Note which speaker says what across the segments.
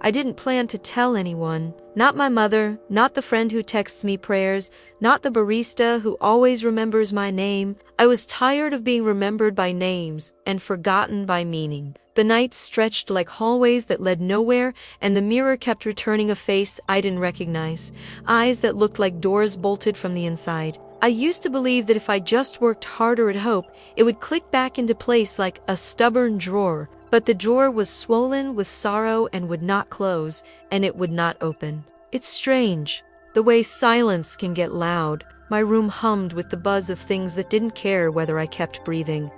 Speaker 1: I didn't plan to tell anyone. Not my mother, not the friend who texts me prayers, not the barista who always remembers my name. I was tired of being remembered by names and forgotten by meaning. The nights stretched like hallways that led nowhere, and the mirror kept returning a face I didn't recognize, eyes that looked like doors bolted from the inside. I used to believe that if I just worked harder at hope, it would click back into place like a stubborn drawer. But the drawer was swollen with sorrow and would not close, and it would not open. It's strange, the way silence can get loud. My room hummed with the buzz of things that didn't care whether I kept breathing.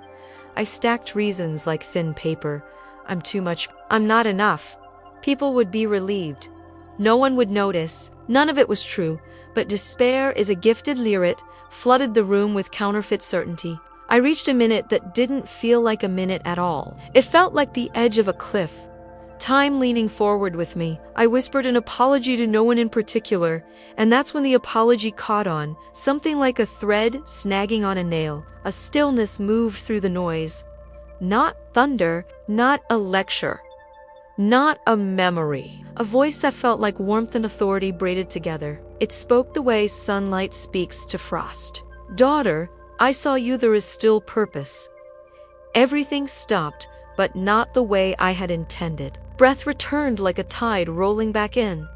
Speaker 1: I stacked reasons like thin paper. I'm too much. I'm not enough. People would be relieved. No one would notice. None of it was true, but despair is a gifted lyric, flooded the room with counterfeit certainty. I reached a minute that didn't feel like a minute at all. It felt like the edge of a cliff. Time leaning forward with me. I whispered an apology to no one in particular, and that's when the apology caught on, something like a thread snagging on a nail. A stillness moved through the noise. Not thunder, not a lecture, not a memory. A voice that felt like warmth and authority braided together. It spoke the way sunlight speaks to frost. Daughter, I saw you. There is still purpose. Everything stopped, but not the way I had intended. Breath returned like a tide rolling back in.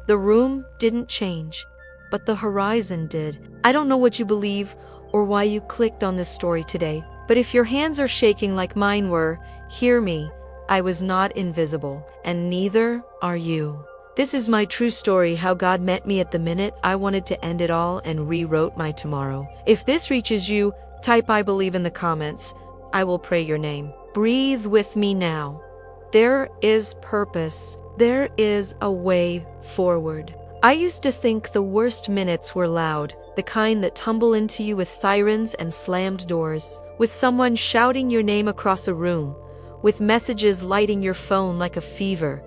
Speaker 1: The room didn't change, but the horizon did. I don't know what you believe or why you clicked on this story today, but if your hands are shaking like mine were, hear me. I was not invisible, and neither are you. This is my true story, how God met me at the minute I wanted to end it all and rewrote my tomorrow. If this reaches you, type I believe in the comments. I will pray your name. Breathe with me now. There is purpose. There is a way forward. I used to think the worst minutes were loud, the kind that tumble into you with sirens and slammed doors, with someone shouting your name across a room, with messages lighting your phone like a fever.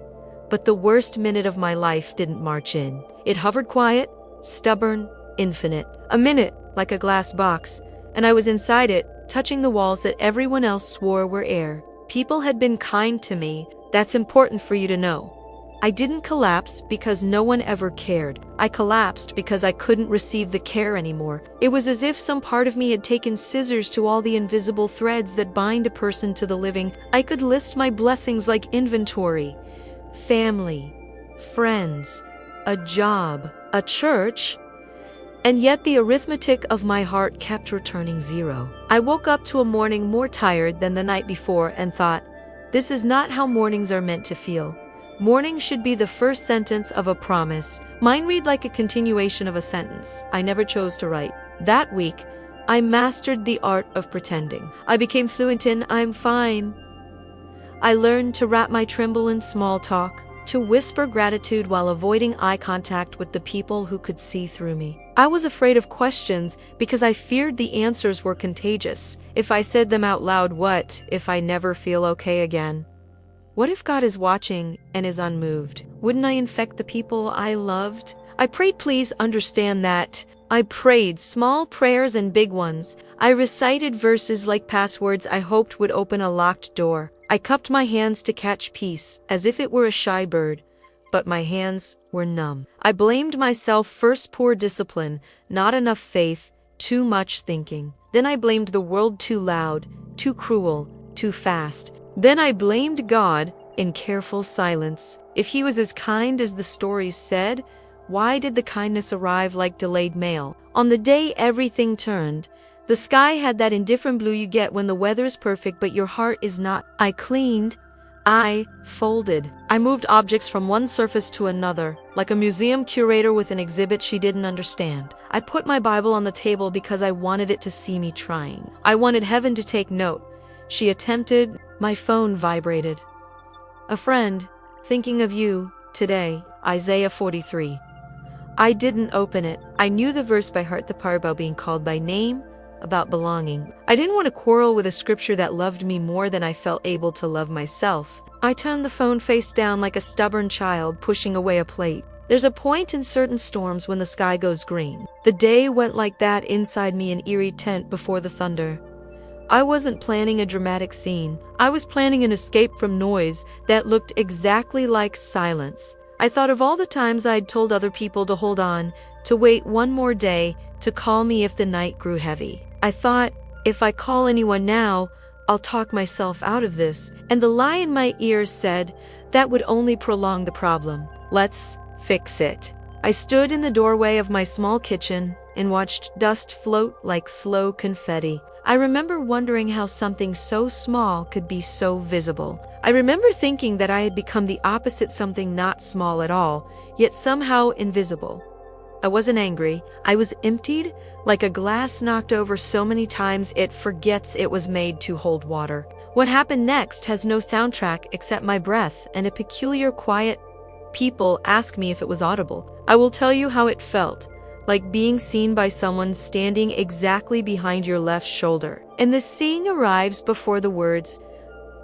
Speaker 1: But the worst minute of my life didn't march in. It hovered quiet, stubborn, infinite. A minute, like a glass box, and I was inside it, touching the walls that everyone else swore were air. People had been kind to me. That's important for you to know. I didn't collapse because no one ever cared. I collapsed because I couldn't receive the care anymore. It was as if some part of me had taken scissors to all the invisible threads that bind a person to the living. I could list my blessings like inventory. Family, friends, a job, a church, and yet the arithmetic of my heart kept returning zero. I woke up to a morning more tired than the night before and thought, this is not how mornings are meant to feel. Morning should be the first sentence of a promise. Mine read like a continuation of a sentence I never chose to write. That week, I mastered the art of pretending. I became fluent in I'm fine. I learned to wrap my tremble in small talk, to whisper gratitude while avoiding eye contact with the people who could see through me. I was afraid of questions because I feared the answers were contagious. If I said them out loud, what if I never feel okay again? What if God is watching and is unmoved? Wouldn't I infect the people I loved? I prayed, please understand that. I prayed small prayers and big ones. I recited verses like passwords I hoped would open a locked door. I cupped my hands to catch peace, as if it were a shy bird, but my hands were numb. I blamed myself first, poor discipline, not enough faith, too much thinking. Then I blamed the world, too loud, too cruel, too fast. Then I blamed God in careful silence. If he was as kind as the stories said, why did the kindness arrive like delayed mail? On the day everything turned, the sky had that indifferent blue you get when the weather is perfect but your heart is not. I cleaned. I folded. I moved objects from one surface to another, like a museum curator with an exhibit she didn't understand. I put my Bible on the table because I wanted it to see me trying. I wanted heaven to take note. She attempted. My phone vibrated. A friend, thinking of you, today, Isaiah 43. I didn't open it. I knew the verse by heart, the part about being called by name, about belonging. I didn't want to quarrel with a scripture that loved me more than I felt able to love myself. I turned the phone face down like a stubborn child pushing away a plate. There's a point in certain storms when the sky goes green. The day went like that inside me, an eerie tent before the thunder. I wasn't planning a dramatic scene. I was planning an escape from noise that looked exactly like silence. I thought of all the times I'd told other people to hold on, to wait one more day, to call me if the night grew heavy. I thought, if I call anyone now, I'll talk myself out of this. And the lie in my ears said, that would only prolong the problem. Let's fix it. I stood in the doorway of my small kitchen and watched dust float like slow confetti. I remember wondering how something so small could be so visible. I remember thinking that I had become the opposite, something not small at all, yet somehow invisible. I wasn't angry. I was emptied, like a glass knocked over so many times it forgets it was made to hold water. What happened next has no soundtrack except my breath and a peculiar quiet. People ask me if it was audible. I will tell you how it felt, like being seen by someone standing exactly behind your left shoulder. And the seeing arrives before the words,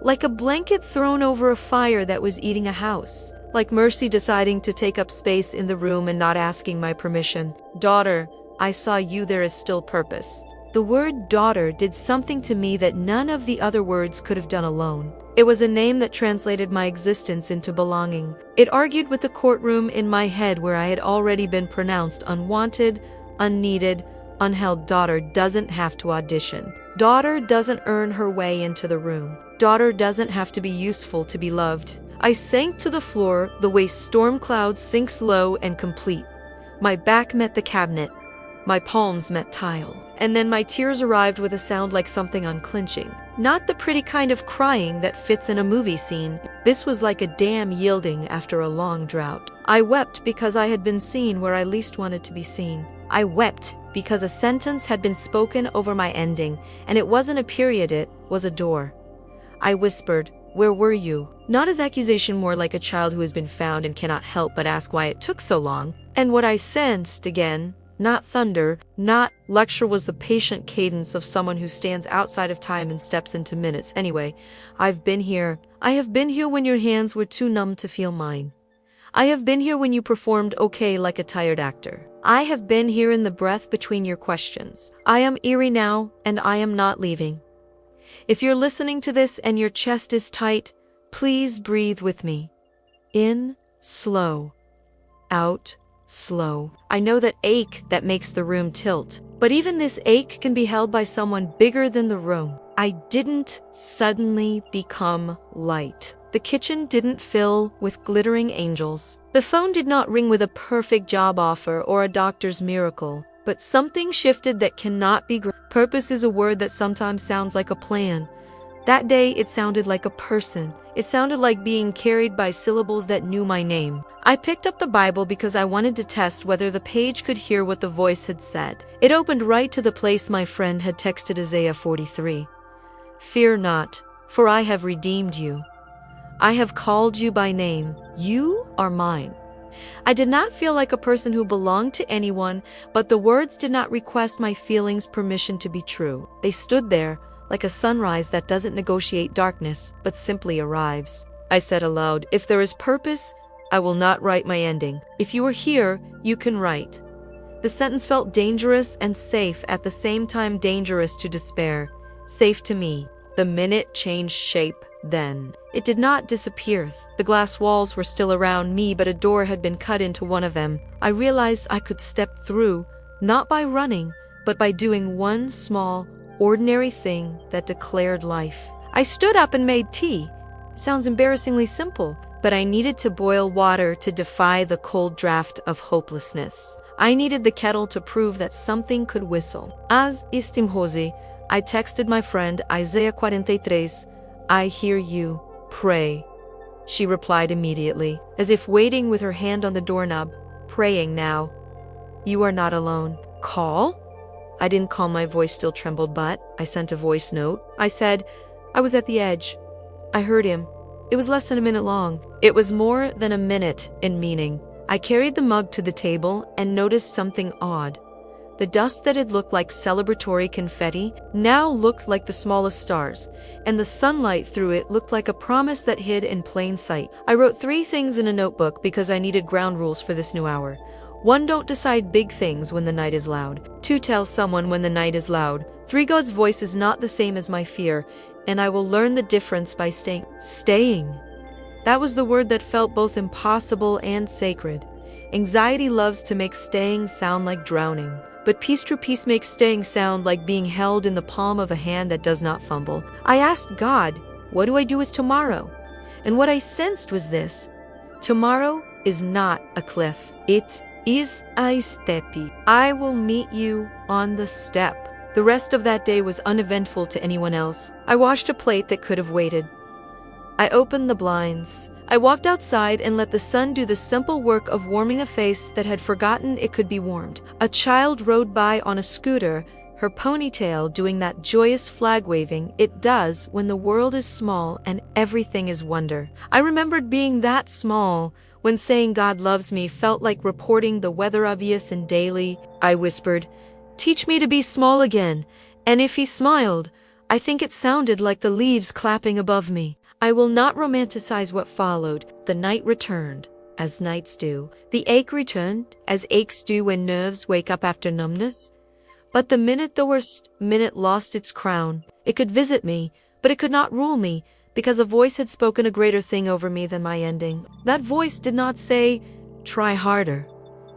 Speaker 1: like a blanket thrown over a fire that was eating a house. Like mercy deciding to take up space in the room and not asking my permission. Daughter, I saw you, there is still purpose. The word daughter did something to me that none of the other words could have done alone. It was a name that translated my existence into belonging. It argued with the courtroom in my head where I had already been pronounced unwanted, unneeded, unheld. Daughter doesn't have to audition. Daughter doesn't earn her way into the room. Daughter doesn't have to be useful to be loved. I sank to the floor the way storm clouds sink low and complete. My back met the cabinet. My palms met tile. And then my tears arrived with a sound like something unclenching. Not the pretty kind of crying that fits in a movie scene. This was like a dam yielding after a long drought. I wept because I had been seen where I least wanted to be seen. I wept because a sentence had been spoken over my ending, and it wasn't a period, it was a door. I whispered, "Where were you?" Not as accusation, more like a child who has been found and cannot help but ask why it took so long. And what I sensed again, not thunder, not lecture, was the patient cadence of someone who stands outside of time and steps into minutes. Anyway, I've been here. I have been here when your hands were too numb to feel mine. I have been here when you performed okay like a tired actor. I have been here in the breath between your questions. I am eerie now, and I am not leaving. If you're listening to this and your chest is tight, please breathe with me. In, slow. Out, slow. I know that ache that makes the room tilt, but even this ache can be held by someone bigger than the room. I didn't suddenly become light. The kitchen didn't fill with glittering angels. The phone did not ring with a perfect job offer or a doctor's miracle. But something shifted that cannot be. Purpose is a word that sometimes sounds like a plan. That day, it sounded like a person. It sounded like being carried by syllables that knew my name. I picked up the Bible because I wanted to test whether the page could hear what the voice had said. It opened right to the place my friend had texted, Isaiah 43. Fear not, for I have redeemed you. I have called you by name. You are mine. I did not feel like a person who belonged to anyone, but the words did not request my feelings permission to be true. They stood there, like a sunrise that doesn't negotiate darkness, but simply arrives. I said aloud, if there is purpose, I will not write my ending. If you are here, you can write. The sentence felt dangerous and safe at the same time, dangerous to despair. Safe to me. The minute changed shape. Then it did not disappear. The glass walls were still around me, but a door had been cut into one of them. I realized I could step through, not by running, but by doing one small, ordinary thing that declared life. I stood up and made tea. It sounds embarrassingly simple, but I needed to boil water to defy the cold draft of hopelessness. I needed the kettle to prove that something could whistle. As istimhosi, I texted my friend Isaiah 43. I hear you. Pray. She replied immediately, as if waiting with her hand on the doorknob, praying now. You are not alone. Call? I didn't call, my voice still trembled, but I sent a voice note. I said, I was at the edge. I heard him. It was less than a minute long. It was more than a minute in meaning. I carried the mug to the table and noticed something odd. The dust that had looked like celebratory confetti now looked like the smallest stars, and the sunlight through it looked like a promise that hid in plain sight. I wrote 3 things in a notebook because I needed ground rules for this new hour. 1. Don't decide big things when the night is loud. 2. Tell someone when the night is loud. 3. God's voice is not the same as my fear, and I will learn the difference by staying. Staying. That was the word that felt both impossible and sacred. Anxiety loves to make staying sound like drowning, but peace, true peace, makes staying sound like being held in the palm of a hand that does not fumble. I asked God, what do I do with tomorrow? And what I sensed was this: tomorrow is not a cliff. It is a steppy. I will meet you on the step. The rest of that day was uneventful to anyone else. I washed a plate that could have waited. I opened the blinds. I walked outside and let the sun do the simple work of warming a face that had forgotten it could be warmed. A child rode by on a scooter, her ponytail doing that joyous flag waving it does when the world is small and everything is wonder. I remembered being that small when saying God loves me felt like reporting the weather obvious and daily. I whispered, teach me to be small again. And if he smiled, I think it sounded like the leaves clapping above me. I will not romanticize what followed. The night returned, as nights do. The ache returned, as aches do when nerves wake up after numbness. But the worst minute lost its crown. It could visit me, but it could not rule me, because a voice had spoken a greater thing over me than my ending. That voice did not say, try harder.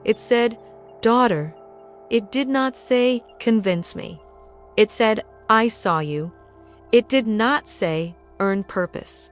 Speaker 1: It said, daughter. It did not say, convince me. It said, I saw you. It did not say, earn purpose.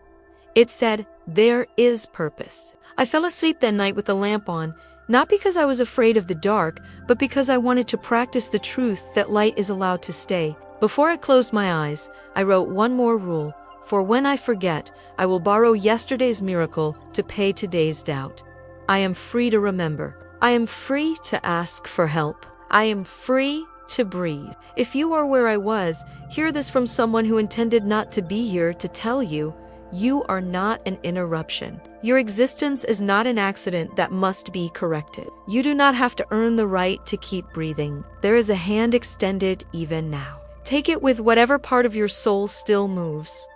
Speaker 1: It said, there is purpose. I fell asleep that night with the lamp on, not because I was afraid of the dark, but because I wanted to practice the truth that light is allowed to stay. Before I closed my eyes, I wrote one more rule: for when I forget, I will borrow yesterday's miracle to pay today's doubt. I am free to remember. I am free to ask for help. I am free to breathe. If you are where I was, hear this from someone who intended not to be here to tell you, you are not an interruption. Your existence is not an accident that must be corrected. You do not have to earn the right to keep breathing. There is a hand extended even now. Take it with whatever part of your soul still moves.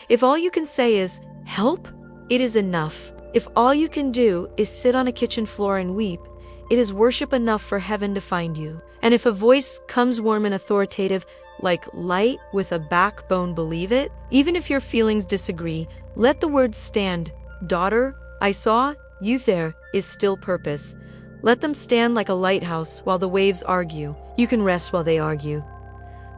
Speaker 1: If all you can say is, help, it is enough. If all you can do is sit on a kitchen floor and weep, it is worship enough for heaven to find you. And if a voice comes warm and authoritative, like light with a backbone, believe it. Even if your feelings disagree, let the words stand. Daughter, I saw you, there is still purpose. Let them stand like a lighthouse while the waves argue. You can rest while they argue.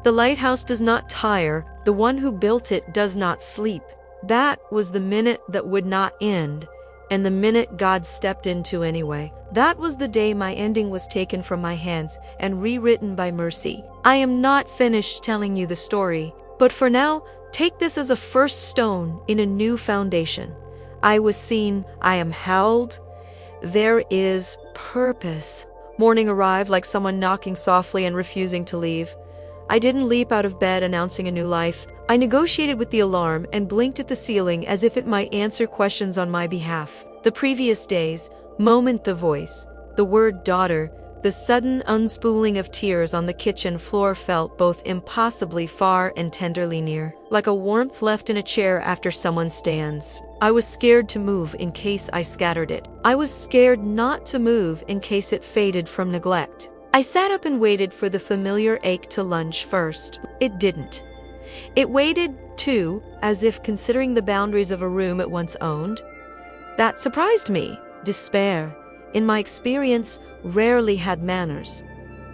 Speaker 1: The lighthouse does not tire. The one who built it does not sleep. That was the minute that would not end, and the minute God stepped into anyway. That was the day my ending was taken from my hands and rewritten by mercy. I am not finished telling you the story, but for now, take this as a first stone in a new foundation. I was seen, I am held. There is purpose. Morning arrived like someone knocking softly and refusing to leave. I didn't leap out of bed announcing a new life. I negotiated with the alarm and blinked at the ceiling as if it might answer questions on my behalf. The previous days, moment the voice, the word daughter, the sudden unspooling of tears on the kitchen floor felt both impossibly far and tenderly near, like a warmth left in a chair after someone stands. I was scared to move in case I scattered it. I was scared not to move in case it faded from neglect. I sat up and waited for the familiar ache to lunge first. It didn't. It waited, too, as if considering the boundaries of a room it once owned. That surprised me. Despair, in my experience, rarely had manners.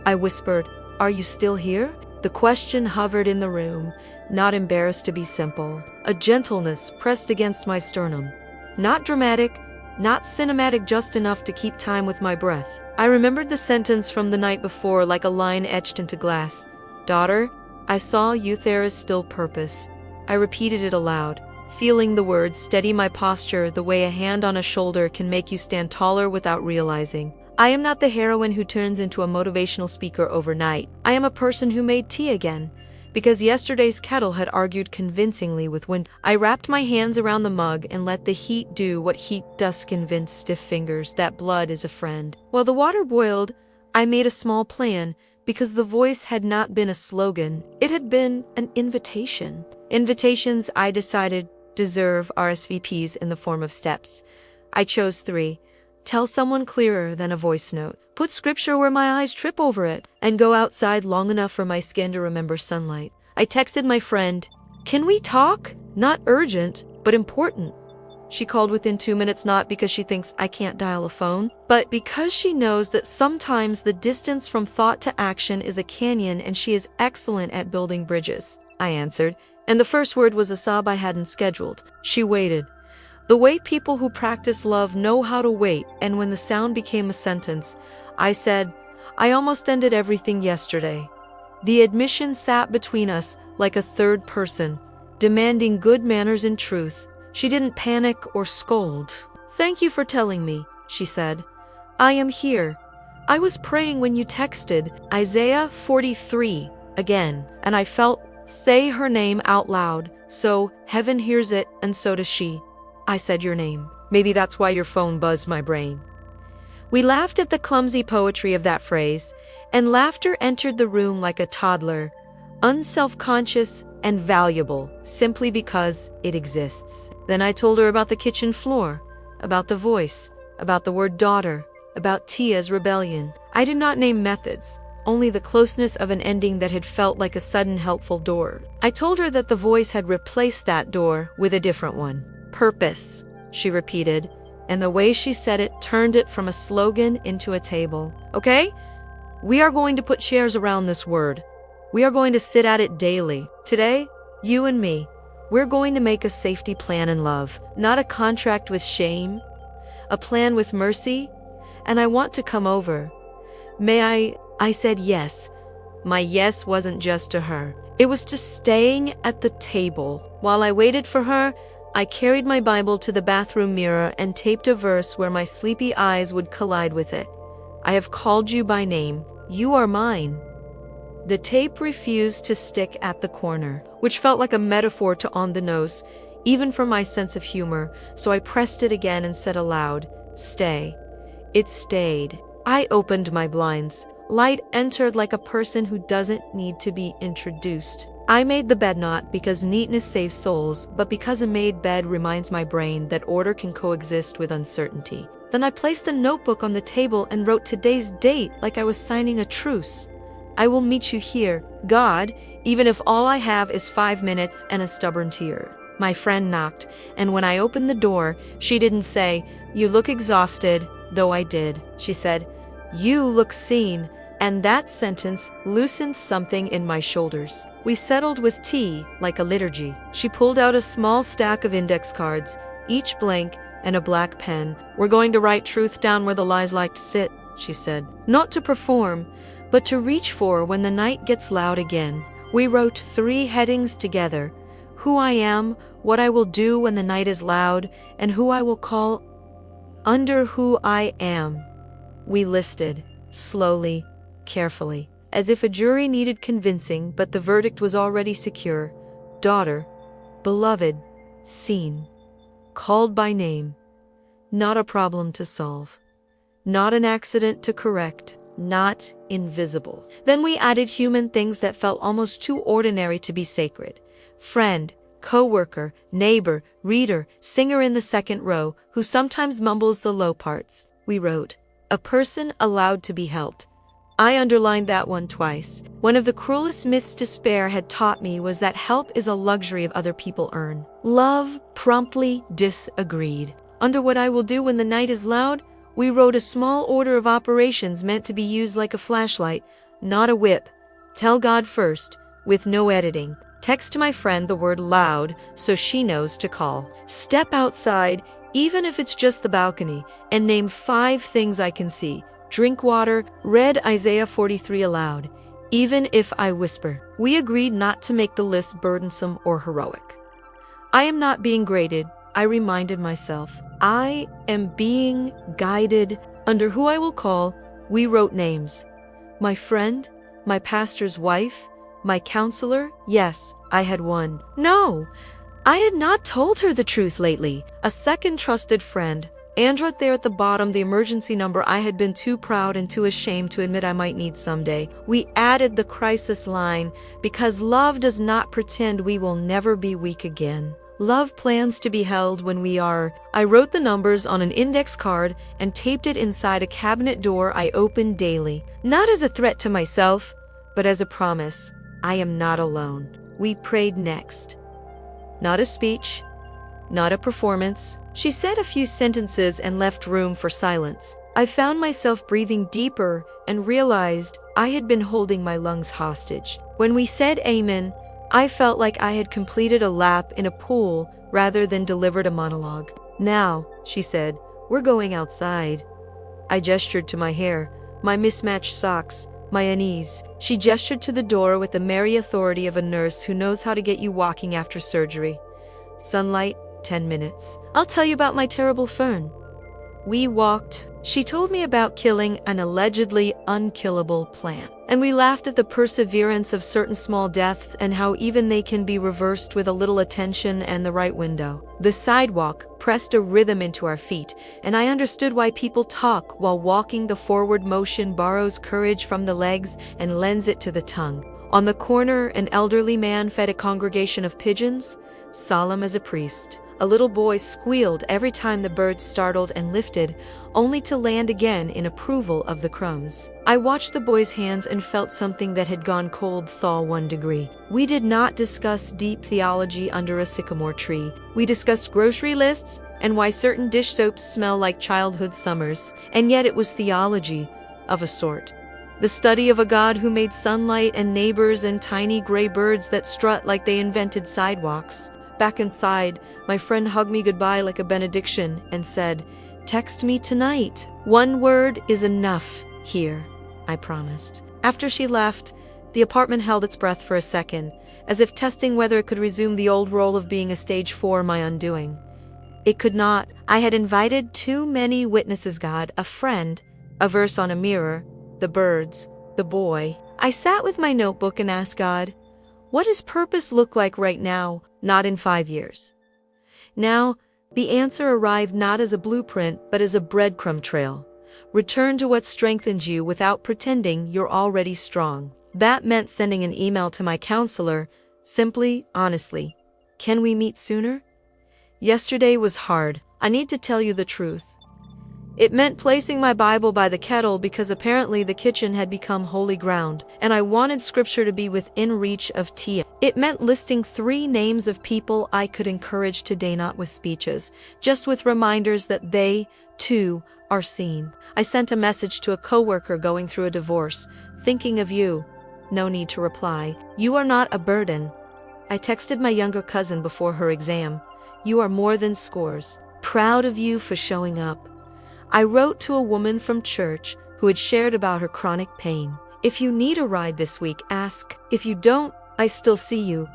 Speaker 1: I whispered, "Are you still here?" The question hovered in the room, not embarrassed to be simple. A gentleness pressed against my sternum. Not dramatic, not cinematic, just enough to keep time with my breath. I remembered the sentence from the night before like a line etched into glass. "Daughter, I saw you, there is still purpose." I repeated it aloud, feeling the words steady my posture the way a hand on a shoulder can make you stand taller without realizing. I am not the heroine who turns into a motivational speaker overnight. I am a person who made tea again, because yesterday's kettle had argued convincingly with wind. I wrapped my hands around the mug and let the heat do what heat does, convince stiff fingers that blood is a friend. While the water boiled, I made a small plan, because the voice had not been a slogan, it had been an invitation. Invitations, I decided, deserve RSVPs in the form of steps. I chose 3. Tell someone clearer than a voice note. Put put scripture where my eyes trip over it, and go outside long enough for my skin to remember sunlight. I texted my friend, "Can we talk? Not urgent, but important." She called within 2 minutes, not because she thinks I can't dial a phone, but because she knows that sometimes the distance from thought to action is a canyon and she is excellent at building bridges. I answered, and the first word was a sob I hadn't scheduled. She waited. The way people who practice love know how to wait, and when the sound became a sentence, I said, "I almost ended everything yesterday." The admission sat between us like a third person, demanding good manners and truth. She didn't panic or scold. "Thank you for telling me," she said. "I am here. I was praying when you texted Isaiah 43 again, and I felt say her name out loud, so heaven hears it and so does she." I said your name. Maybe that's why your phone buzzed my brain. We laughed at the clumsy poetry of that phrase, and laughter entered the room like a toddler, unself-conscious and valuable simply because it exists. Then I told her about the kitchen floor, about the voice, about the word daughter, about Tia's rebellion. I did not name methods, only the closeness of an ending that had felt like a sudden helpful door. I told her that the voice had replaced that door with a different one. Purpose, she repeated, and the way she said it turned it from a slogan into a table. Okay? We are going to put chairs around this word. We are going to sit at it daily. Today, you and me, we're going to make a safety plan in love, not a contract with shame, a plan with mercy, and I want to come over. May I said yes. My yes wasn't just to her. It was to staying at the table. While I waited for her, I carried my Bible to the bathroom mirror and taped a verse where my sleepy eyes would collide with it. I have called you by name. You are mine. The tape refused to stick at the corner, which felt like a metaphor to on the nose, even for my sense of humor, so I pressed it again and said aloud, "Stay." It stayed. I opened my blinds. Light entered like a person who doesn't need to be introduced. I made the bed not because neatness saves souls, but because a made bed reminds my brain that order can coexist with uncertainty. Then I placed a notebook on the table and wrote today's date like I was signing a truce. I will meet you here, God, even if all I have is 5 minutes and a stubborn tear. My friend knocked, and when I opened the door, she didn't say, "You look exhausted," though I did. She said, "You look seen," and that sentence loosened something in my shoulders. We settled with tea, like a liturgy. She pulled out a small stack of index cards, each blank, and a black pen. "We're going to write truth down where the lies like to sit," she said. "Not to perform, but to reach for when the night gets loud again." We wrote 3 headings together: who I am, what I will do when the night is loud, and who I will call. Under who I am, we listed, slowly, carefully, as if a jury needed convincing, but the verdict was already secure. Daughter, beloved, seen, called by name. Not a problem to solve. Not an accident to correct. Not invisible. Then we added human things that felt almost too ordinary to be sacred. Friend, co-worker, neighbor, reader, singer in the second row, who sometimes mumbles the low parts. We wrote, a person allowed to be helped. I underlined that one twice. One of the cruelest myths despair had taught me was that help is a luxury of other people earn. Love promptly disagreed. Under what I will do when the night is loud, we wrote a small order of operations meant to be used like a flashlight, not a whip. Tell God first, with no editing. Text to my friend the word loud so she knows to call. Step outside, even if it's just the balcony, and name 5 things I can see. Drink water, read Isaiah 43 aloud, even if I whisper. We agreed not to make the list burdensome or heroic. I am not being graded, I reminded myself. I am being guided. Under who I will call, we wrote names. My friend, my pastor's wife, my counselor. Yes, I had one. No, I had not told her the truth lately. A second trusted friend, Andra there at the bottom, the emergency number I had been too proud and too ashamed to admit I might need someday. We added the crisis line because love does not pretend we will never be weak again. Love plans to be held when we are. I wrote the numbers on an index card and taped it inside a cabinet door I opened daily. Not as a threat to myself, but as a promise. I am not alone. We prayed next. Not a speech, not a performance. She said a few sentences and left room for silence. I found myself breathing deeper and realized I had been holding my lungs hostage. When we said amen, I felt like I had completed a lap in a pool rather than delivered a monologue. Now, she said, we're going outside. I gestured to my hair, my mismatched socks, my unease. She gestured to the door with the merry authority of a nurse who knows how to get you walking after surgery. Sunlight, 10 minutes. I'll tell you about my terrible fern. We walked. She told me about killing an allegedly unkillable plant. And we laughed at the perseverance of certain small deaths and how even they can be reversed with a little attention and the right window. The sidewalk pressed a rhythm into our feet, and I understood why people talk while walking. The forward motion borrows courage from the legs and lends it to the tongue. On the corner, an elderly man fed a congregation of pigeons, solemn as a priest. A little boy squealed every time the birds startled and lifted, only to land again in approval of the crumbs. I watched the boy's hands and felt something that had gone cold thaw 1 degree. We did not discuss deep theology under a sycamore tree. We discussed grocery lists and why certain dish soaps smell like childhood summers. And yet it was theology, of a sort. The study of a God who made sunlight and neighbors and tiny gray birds that strut like they invented sidewalks. Back inside, my friend hugged me goodbye like a benediction and said, "Text me tonight. 1 word is enough here," I promised. After she left, the apartment held its breath for a second, as if testing whether it could resume the old role of being a stage 4 my undoing. It could not. I had invited too many witnesses. God, a friend, a verse on a mirror, the birds, the boy. I sat with my notebook and asked God, what does purpose look like right now, not in 5 years? Now, the answer arrived not as a blueprint, but as a breadcrumb trail. Return to what strengthens you without pretending you're already strong. That meant sending an email to my counselor, simply, honestly. Can we meet sooner? Yesterday was hard. I need to tell you the truth. It meant placing my Bible by the kettle because apparently the kitchen had become holy ground, and I wanted scripture to be within reach of Tia. It meant listing 3 names of people I could encourage today, not with speeches, just with reminders that they, too, are seen. I sent a message to a coworker going through a divorce, thinking of you. No need to reply. You are not a burden. I texted my younger cousin before her exam. You are more than scores. Proud of you for showing up. I wrote to a woman from church who had shared about her chronic pain. If you need a ride this week, ask. If you don't, I still see you.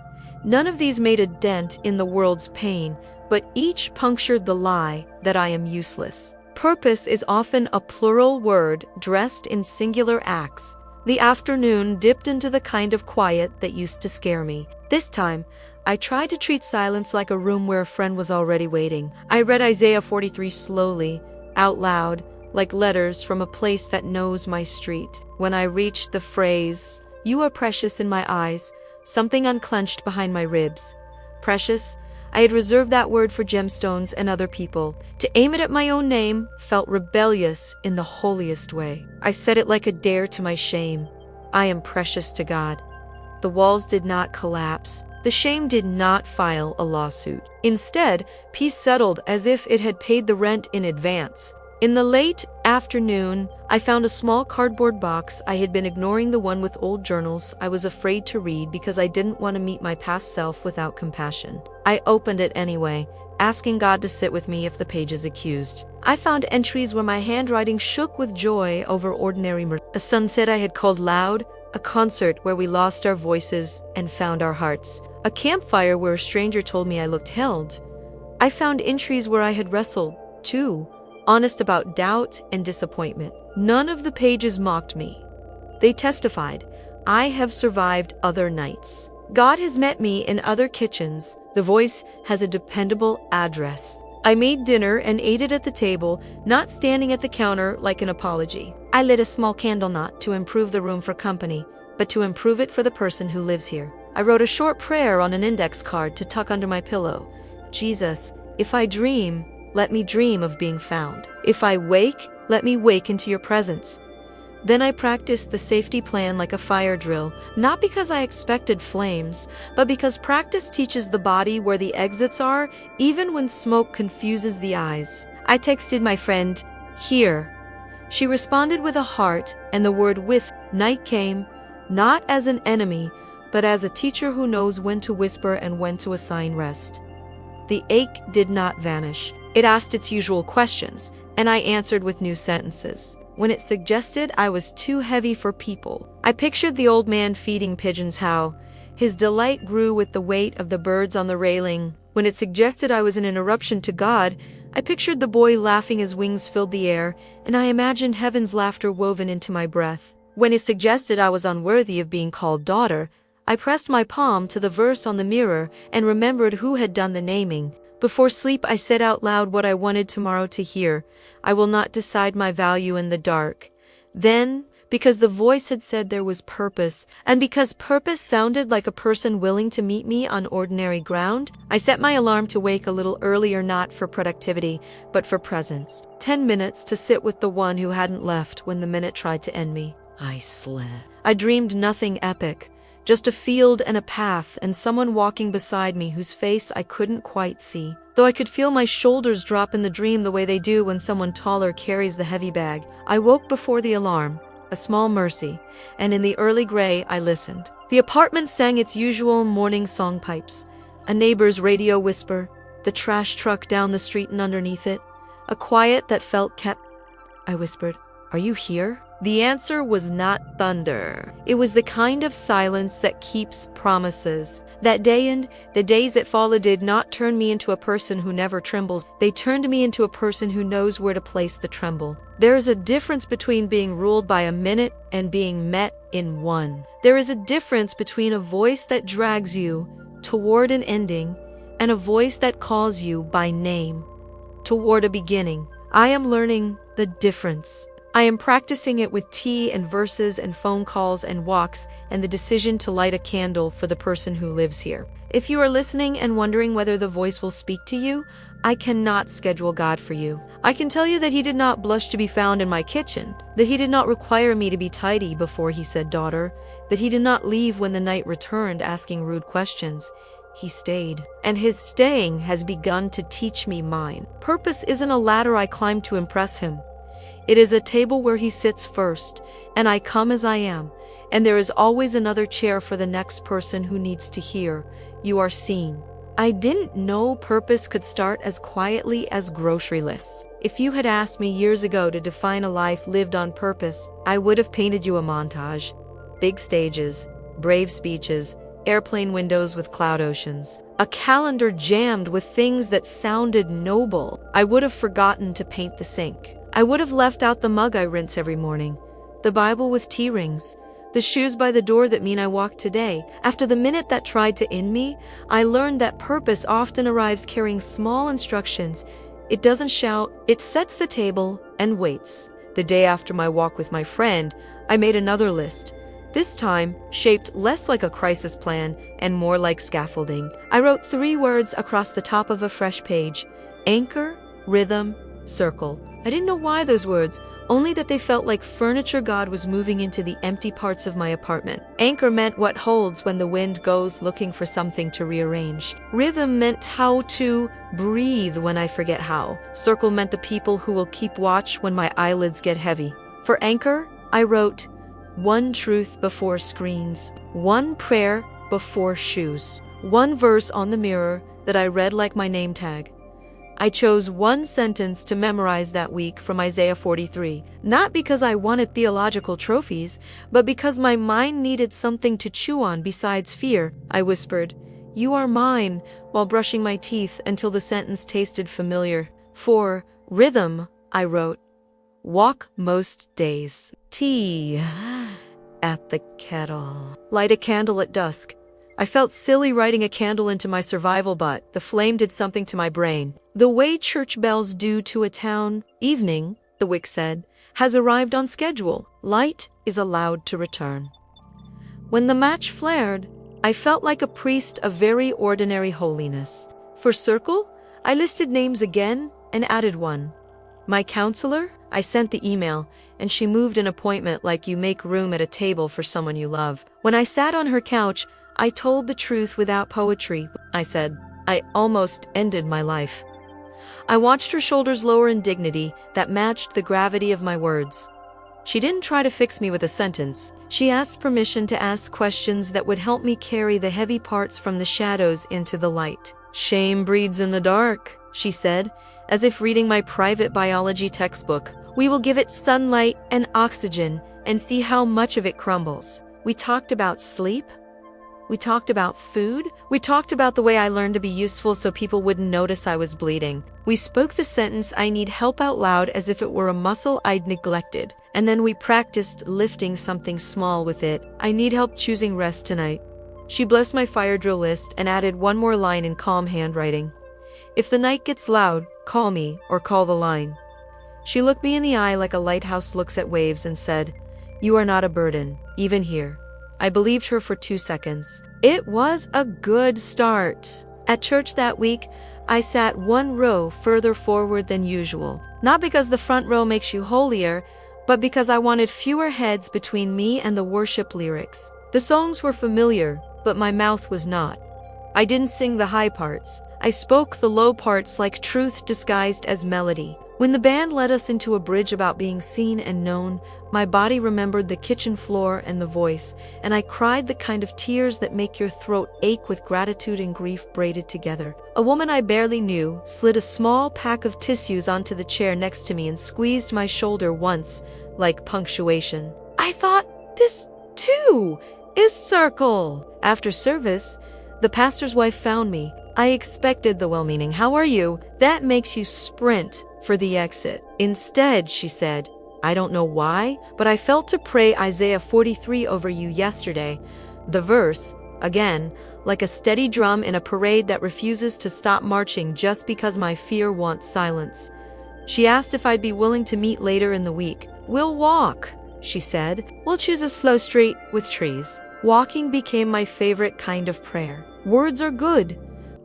Speaker 1: None of these made a dent in the world's pain, but each punctured the lie that I am useless. Purpose is often a plural word dressed in singular acts. The afternoon dipped into the kind of quiet that used to scare me. This time, I tried to treat silence like a room where a friend was already waiting. I read Isaiah 43 slowly, out loud, like letters from a place that knows my street. When I reached the phrase, "You are precious in my eyes," something unclenched behind my ribs. Precious? I had reserved that word for gemstones and other people. To aim it at my own name felt rebellious in the holiest way. I said it like a dare to my shame. I am precious to God. The walls did not collapse. The shame did not file a lawsuit. Instead, peace settled as if it had paid the rent in advance. In the late afternoon, I found a small cardboard box. I had been ignoring the one with old journals I was afraid to read because I didn't want to meet my past self without compassion. I opened it anyway, asking God to sit with me if the pages accused. I found entries where my handwriting shook with joy over ordinary murder. A sunset I had called loud, a concert where we lost our voices and found our hearts. A campfire where a stranger told me I looked held. I found entries where I had wrestled, too, honest about doubt and disappointment. None of the pages mocked me. They testified, I have survived other nights. God has met me in other kitchens. The voice has a dependable address. I made dinner and ate it at the table, not standing at the counter like an apology. I lit a small candle not to improve the room for company, but to improve it for the person who lives here. I wrote a short prayer on an index card to tuck under my pillow. Jesus, if I dream, let me dream of being found. If I wake, let me wake into your presence. Then I practiced the safety plan like a fire drill, not because I expected flames, but because practice teaches the body where the exits are, even when smoke confuses the eyes. I texted my friend, "Here." She responded with a heart, and the word "with." Night came, not as an enemy, but as a teacher who knows when to whisper and when to assign rest. The ache did not vanish. It asked its usual questions, and I answered with new sentences. When it suggested I was too heavy for people, I pictured the old man feeding pigeons how his delight grew with the weight of the birds on the railing. When it suggested I was an interruption to God, I pictured the boy laughing as wings filled the air, and I imagined heaven's laughter woven into my breath. When it suggested I was unworthy of being called daughter, I pressed my palm to the verse on the mirror and remembered who had done the naming. Before sleep, I said out loud what I wanted tomorrow to hear. I will not decide my value in the dark. Then, because the voice had said there was purpose, and because purpose sounded like a person willing to meet me on ordinary ground, I set my alarm to wake a little earlier, not for productivity, but for presence. 10 minutes to sit with the one who hadn't left when the minute tried to end me. I slept. I dreamed nothing epic. Just a field and a path and someone walking beside me whose face I couldn't quite see. Though I could feel my shoulders drop in the dream the way they do when someone taller carries the heavy bag, I woke before the alarm, a small mercy, and in the early gray I listened. The apartment sang its usual morning song pipes, a neighbor's radio whisper, the trash truck down the street and underneath it, a quiet that felt kept. I whispered, "Are you here?" The answer was not thunder. It was the kind of silence that keeps promises. That day and the days that followed did not turn me into a person who never trembles. They turned me into a person who knows where to place the tremble. There is a difference between being ruled by a minute and being met in one. There is a difference between a voice that drags you toward an ending and a voice that calls you by name toward a beginning. I am learning the difference. I am practicing it with tea and verses and phone calls and walks and the decision to light a candle for the person who lives here. If you are listening and wondering whether the voice will speak to you, I cannot schedule God for you. I can tell you that He did not blush to be found in my kitchen, that He did not require me to be tidy before He said daughter, that He did not leave when the night returned asking rude questions. He stayed, and His staying has begun to teach me mine. Purpose isn't a ladder I climb to impress Him. It is a table where He sits first, and I come as I am, and there is always another chair for the next person who needs to hear, "You are seen." I didn't know purpose could start as quietly as grocery lists. If you had asked me years ago to define a life lived on purpose, I would have painted you a montage. Big stages, brave speeches, airplane windows with cloud oceans, a calendar jammed with things that sounded noble. I would have forgotten to paint the sink. I would have left out the mug I rinse every morning, the Bible with tea rings, the shoes by the door that mean I walk today. After the minute that tried to end me, I learned that purpose often arrives carrying small instructions. It doesn't shout, it sets the table and waits. The day after my walk with my friend, I made another list. This time, shaped less like a crisis plan and more like scaffolding. I wrote 3 words across the top of a fresh page: anchor, rhythm, circle. I didn't know why those words, only that they felt like furniture God was moving into the empty parts of my apartment. Anchor meant what holds when the wind goes looking for something to rearrange. Rhythm meant how to breathe when I forget how. Circle meant the people who will keep watch when my eyelids get heavy. For anchor, I wrote, 1 truth before screens, 1 prayer before shoes, 1 verse on the mirror that I read like my name tag. I chose 1 sentence to memorize that week from Isaiah 43, not because I wanted theological trophies, but because my mind needed something to chew on besides fear. I whispered, "You are mine," while brushing my teeth until the sentence tasted familiar. For rhythm, I wrote, walk most days. Tea at the kettle. Light a candle at dusk. I felt silly writing a candle into my survival, but the flame did something to my brain. The way church bells do to a town. Evening, the wick said, has arrived on schedule. Light is allowed to return. When the match flared, I felt like a priest of very ordinary holiness. For circle, I listed names again and added one. My counselor? I sent the email, and she moved an appointment like you make room at a table for someone you love. When I sat on her couch, I told the truth without poetry. I said, I almost ended my life. I watched her shoulders lower in dignity that matched the gravity of my words. She didn't try to fix me with a sentence. She asked permission to ask questions that would help me carry the heavy parts from the shadows into the light. Shame breeds in the dark, she said, as if reading my private biology textbook. We will give it sunlight and oxygen and see how much of it crumbles. We talked about sleep. We talked about food. We talked about the way I learned to be useful so people wouldn't notice I was bleeding. We spoke the sentence "I need help" out loud as if it were a muscle I'd neglected. And then we practiced lifting something small with it. I need help choosing rest tonight. She blessed my fire drill list and added one more line in calm handwriting. If the night gets loud, call me or call the line. She looked me in the eye like a lighthouse looks at waves and said, You are not a burden, even here. I believed her for 2 seconds. It was a good start. At church that week, I sat 1 row further forward than usual. Not because the front row makes you holier, but because I wanted fewer heads between me and the worship lyrics. The songs were familiar, but my mouth was not. I didn't sing the high parts. I spoke the low parts like truth disguised as melody. When the band led us into a bridge about being seen and known, my body remembered the kitchen floor and the voice, and I cried the kind of tears that make your throat ache with gratitude and grief braided together. A woman I barely knew slid a small pack of tissues onto the chair next to me and squeezed my shoulder once, like punctuation. I thought, this, too, is circle. After service, the pastor's wife found me. I expected the well-meaning, "How are you?" That makes you sprint for the exit. Instead, she said, I don't know why, but I felt to pray Isaiah 43 over you yesterday. The verse, again, like a steady drum in a parade that refuses to stop marching just because my fear wants silence. She asked if I'd be willing to meet later in the week. We'll walk, she said. We'll choose a slow street with trees. Walking became my favorite kind of prayer. Words are good,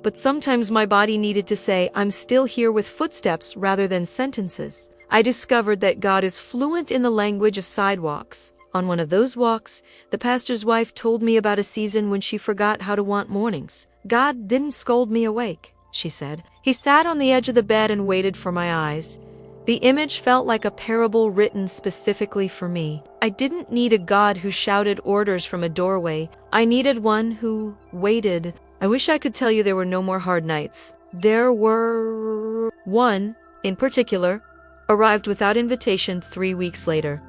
Speaker 1: but sometimes my body needed to say, I'm still here with footsteps rather than sentences. I discovered that God is fluent in the language of sidewalks. On one of those walks, the pastor's wife told me about a season when she forgot how to want mornings. God didn't scold me awake, she said. He sat on the edge of the bed and waited for my eyes. The image felt like a parable written specifically for me. I didn't need a God who shouted orders from a doorway. I needed one who waited. I wish I could tell you there were no more hard nights. There were. One, in particular, arrived without invitation 3 weeks later.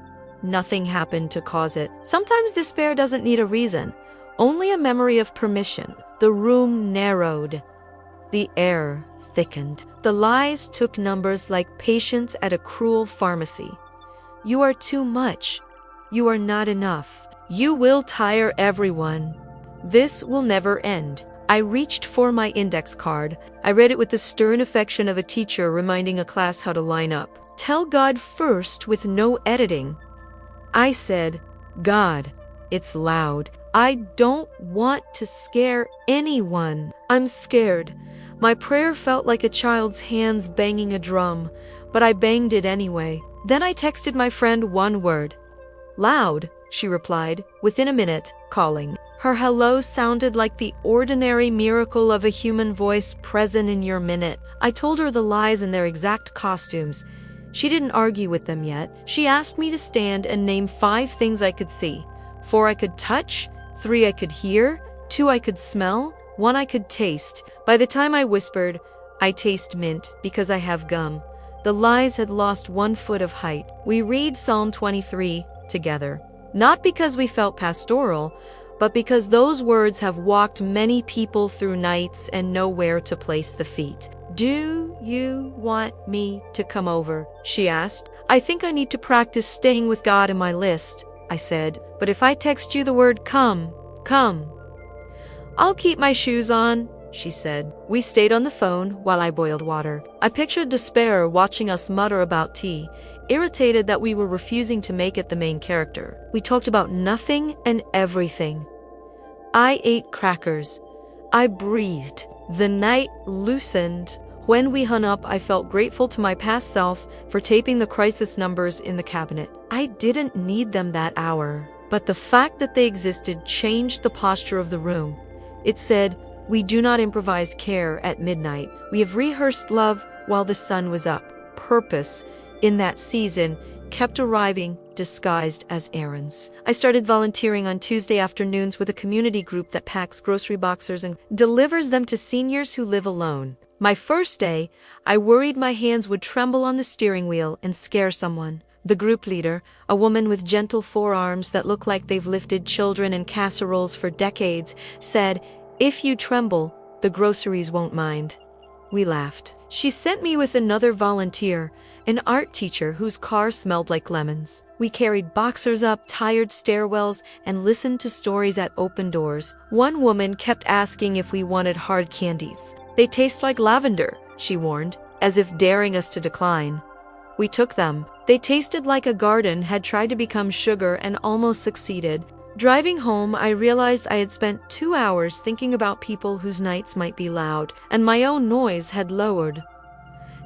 Speaker 1: Nothing happened to cause it. Sometimes despair doesn't need a reason, only a memory of permission. The room narrowed. The air thickened. The lies took numbers like patients at a cruel pharmacy. You are too much. You are not enough. You will tire everyone. This will never end. I reached for my index card. I read it with the stern affection of a teacher reminding a class how to line up. Tell God first with no editing. I said, God, it's loud. I don't want to scare anyone. I'm scared. My prayer felt like a child's hands banging a drum, but I banged it anyway. Then I texted my friend one word. Loud, she replied, within a minute, calling. Her hello sounded like the ordinary miracle of a human voice present in your minute. I told her the lies and their exact costumes. She didn't argue with them yet. She asked me to stand and name 5 things I could see. 4 I could touch, 3 I could hear, 2 I could smell, 1 I could taste. By the time I whispered, I taste mint because I have gum, the lies had lost 1 foot of height. We read Psalm 23 together. Not because we felt pastoral, but because those words have walked many people through nights and know where to place the feet. Do you want me to come over? She asked. I think I need to practice staying with God in my list, I said. But if I text you the word come. I'll keep my shoes on, she said. We stayed on the phone while I boiled water. I pictured despair watching us mutter about tea, irritated that we were refusing to make it the main character. We talked about nothing and everything. I ate crackers. I breathed. The night loosened. When we hung up, I felt grateful to my past self for taping the crisis numbers in the cabinet. I didn't need them that hour, but the fact that they existed changed the posture of the room. It said, "We do not improvise care at midnight. We have rehearsed love while the sun was up." Purpose, in that season, kept arriving disguised as errands. I started volunteering on Tuesday afternoons with a community group that packs grocery boxes and delivers them to seniors who live alone. My first day, I worried my hands would tremble on the steering wheel and scare someone. The group leader, a woman with gentle forearms that look like they've lifted children and casseroles for decades, said, "If you tremble, the groceries won't mind." We laughed. She sent me with another volunteer, an art teacher whose car smelled like lemons. We carried boxers up tired stairwells and listened to stories at open doors. One woman kept asking if we wanted hard candies. "They taste like lavender," she warned, as if daring us to decline. We took them. They tasted like a garden had tried to become sugar and almost succeeded. Driving home, I realized I had spent 2 hours thinking about people whose nights might be loud, and my own noise had lowered.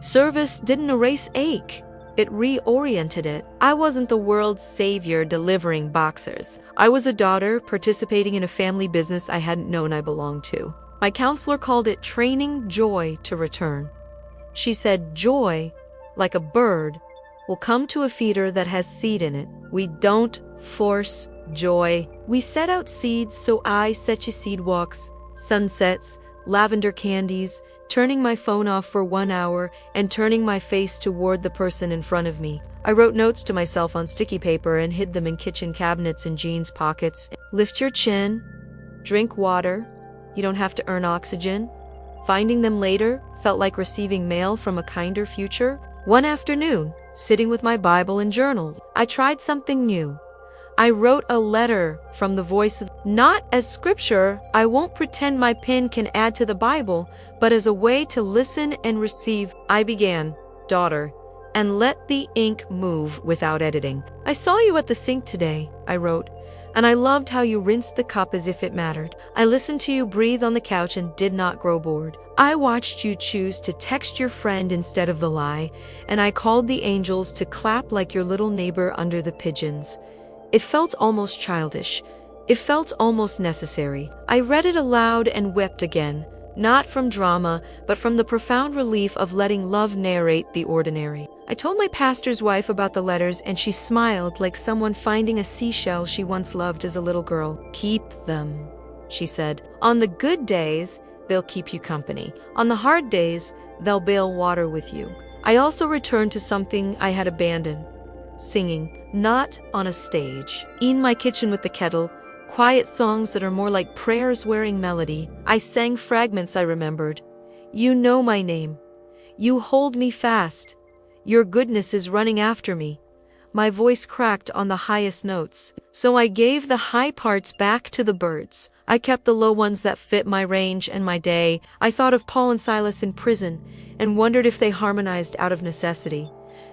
Speaker 1: Service didn't erase ache. It reoriented it. I wasn't the world's savior delivering boxers. I was a daughter participating in a family business I hadn't known I belonged to. My counselor called it training joy to return. She said joy, like a bird, will come to a feeder that has seed in it. We don't force joy. We set out seeds, so I set you seed walks, sunsets, lavender candies, turning my phone off for 1 hour and turning my face toward the person in front of me. I wrote notes to myself on sticky paper and hid them in kitchen cabinets and jeans pockets. Lift your chin, drink water, you don't have to earn oxygen. Finding them later felt like receiving mail from a kinder future. One afternoon, sitting with my Bible and journal, I tried something new. I wrote a letter from the voice of, not as scripture. I won't pretend my pen can add to the Bible, but as a way to listen and receive. I began, "Daughter, and let the ink move without editing. I saw you at the sink today," I wrote, "and I loved how you rinsed the cup as if it mattered. I listened to you breathe on the couch and did not grow bored. I watched you choose to text your friend instead of the lie, and I called the angels to clap like your little neighbor under the pigeons." It felt almost childish. It felt almost necessary. I read it aloud and wept again, not from drama, but from the profound relief of letting love narrate the ordinary. I told my pastor's wife about the letters, and she smiled like someone finding a seashell she once loved as a little girl. "Keep them," she said. "On the good days, they'll keep you company. On the hard days, they'll bail water with you." I also returned to something I had abandoned. Singing, not on a stage. In my kitchen with the kettle, quiet songs that are more like prayers wearing melody. I sang fragments I remembered. "You know my name. You hold me fast. Your goodness is running after me." My voice cracked on the highest notes, so I gave the high parts back to the birds. I kept the low ones that fit my range and my day. I thought of Paul and Silas in prison and wondered if they harmonized out of necessity.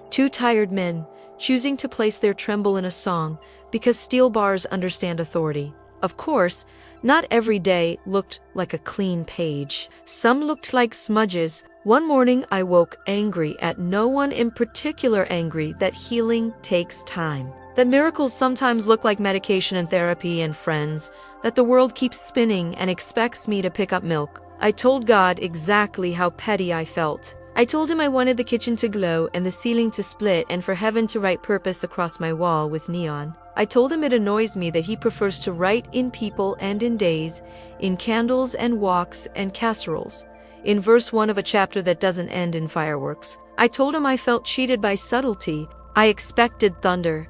Speaker 1: Two tired men, choosing to place their tremble in a song because steel bars understand authority. Of course, not every day looked like a clean page. Some looked like smudges. One morning I woke angry at no one in particular, angry that healing takes time. That miracles sometimes look like medication and therapy and friends. That the world keeps spinning and expects me to pick up milk. I told God exactly how petty I felt. I told him I wanted the kitchen to glow and the ceiling to split and for heaven to write purpose across my wall with neon. I told him it annoys me that he prefers to write in people and in days, in candles and walks and casseroles, in verse 1 of a chapter that doesn't end in fireworks. I told him I felt cheated by subtlety. I expected thunder.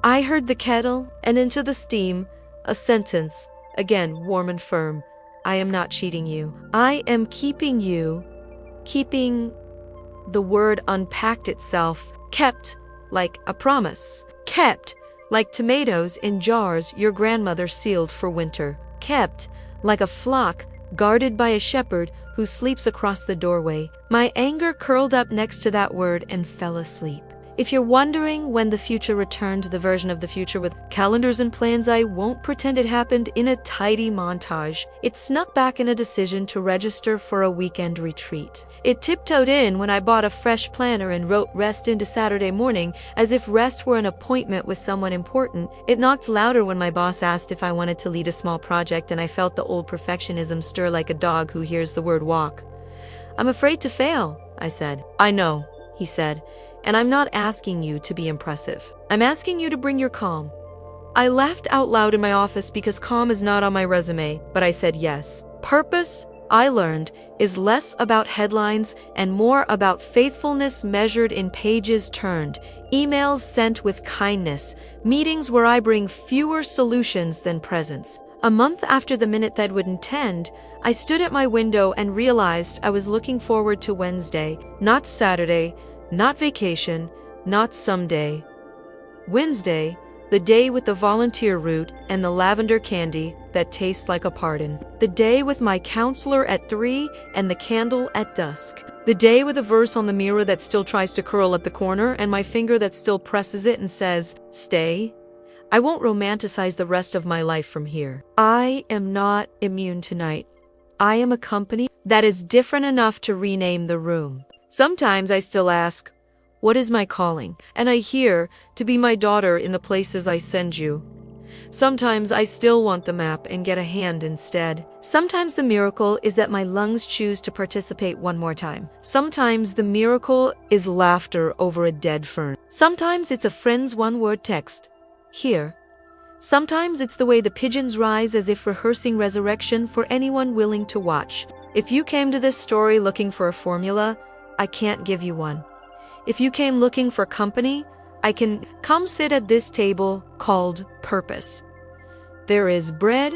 Speaker 1: I heard the kettle and into the steam, a sentence, again warm and firm. "I am not cheating you. I am keeping you." Keeping, the word unpacked itself. Kept, like a promise. Kept, like tomatoes in jars your grandmother sealed for winter. Kept, like a flock guarded by a shepherd who sleeps across the doorway. My anger curled up next to that word and fell asleep. If you're wondering when the future returned to the version of the future with calendars and plans, I won't pretend it happened in a tidy montage. It snuck back in a decision to register for a weekend retreat. It tiptoed in when I bought a fresh planner and wrote rest into Saturday morning as if rest were an appointment with someone important. It knocked louder when my boss asked if I wanted to lead a small project, and I felt the old perfectionism stir like a dog who hears the word walk. "I'm afraid to fail," I said. "I know," he said. "And I'm not asking you to be impressive. I'm asking you to bring your calm." I laughed out loud in my office because calm is not on my resume, but I said yes. Purpose, I learned, is less about headlines and more about faithfulness measured in pages turned, emails sent with kindness, meetings where I bring fewer solutions than presents. A month after the minute that wouldn't end, I stood at my window and realized I was looking forward to Wednesday, not Saturday, not vacation, not someday. Wednesday, the day with the volunteer route and the lavender candy that tastes like a pardon. The day with my counselor at 3 and the candle at dusk. The day with a verse on the mirror that still tries to curl at the corner and my finger that still presses it and says, "Stay." I won't romanticize the rest of my life from here. I am not immune tonight. I am a company that is different enough to rename the room. Sometimes I still ask, what is my calling? And I hear, to be my daughter in the places I send you. Sometimes I still want the map and get a hand instead. Sometimes the miracle is that my lungs choose to participate one more time. Sometimes the miracle is laughter over a dead fern. Sometimes it's a friend's one-word text. Here. Sometimes it's the way the pigeons rise as if rehearsing resurrection for anyone willing to watch. If you came to this story looking for a formula, I can't give you one. If you came looking for company, I can come sit at this table called purpose. There is bread,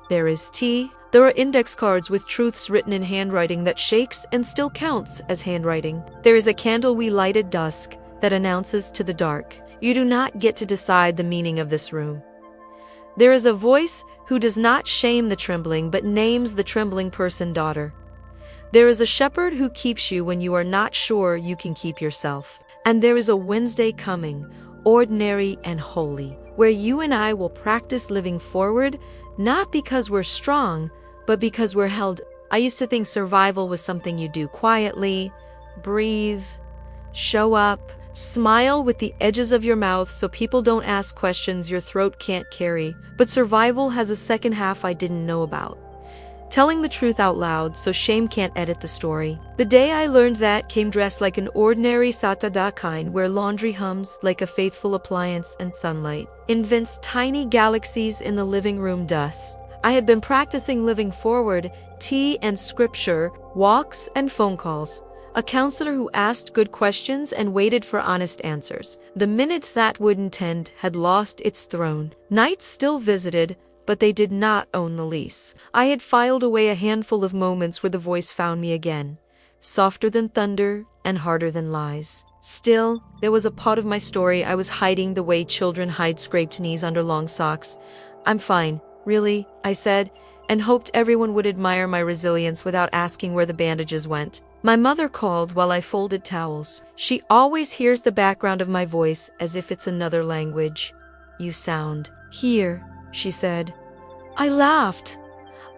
Speaker 1: there is tea, there are index cards with truths written in handwriting that shakes and still counts as handwriting. There is a candle we light at dusk that announces to the dark, you do not get to decide the meaning of this room. There is a voice who does not shame the trembling but names the trembling person daughter. There is a shepherd who keeps you when you are not sure you can keep yourself. And there is a Wednesday coming, ordinary and holy, where you and I will practice living forward, not because we're strong, but because we're held. I used to think survival was something you do quietly, breathe, show up, smile with the edges of your mouth so people don't ask questions your throat can't carry. But survival has a second half I didn't know about. Telling the truth out loud so shame can't edit the story. The day I learned that came dressed like an ordinary Saturday kind where laundry hums like a faithful appliance and sunlight invents tiny galaxies in the living room dust. I had been practicing living forward, tea and scripture, walks and phone calls. A counselor who asked good questions and waited for honest answers. The minutes that wouldn't end had lost its throne. Nights still visited, but they did not own the lease. I had filed away a handful of moments where the voice found me again, softer than thunder and harder than lies. Still, there was a part of my story I was hiding the way children hide scraped knees under long socks. "I'm fine, really," I said, and hoped everyone would admire my resilience without asking where the bandages went. My mother called while I folded towels. She always hears the background of my voice as if it's another language. "You sound here," she said. I laughed.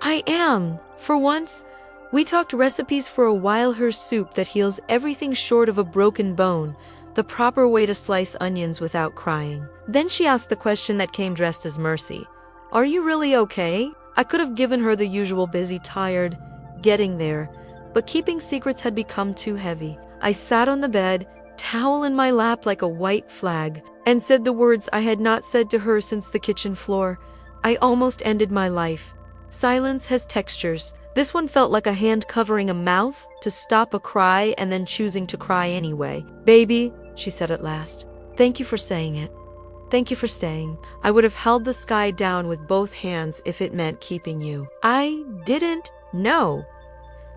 Speaker 1: "I am. For once." We talked recipes for a while, her soup that heals everything short of a broken bone, the proper way to slice onions without crying. Then she asked the question that came dressed as mercy. "Are you really okay?" I could have given her the usual busy, tired, getting there, but keeping secrets had become too heavy. I sat on the bed, towel in my lap like a white flag, and said the words I had not said to her since the kitchen floor. I almost ended my life. Silence has textures. This one felt like a hand covering a mouth to stop a cry and then choosing to cry anyway. "Baby," she said at last, "thank you for saying it. Thank you for staying. I would have held the sky down with both hands if it meant keeping you." I didn't know.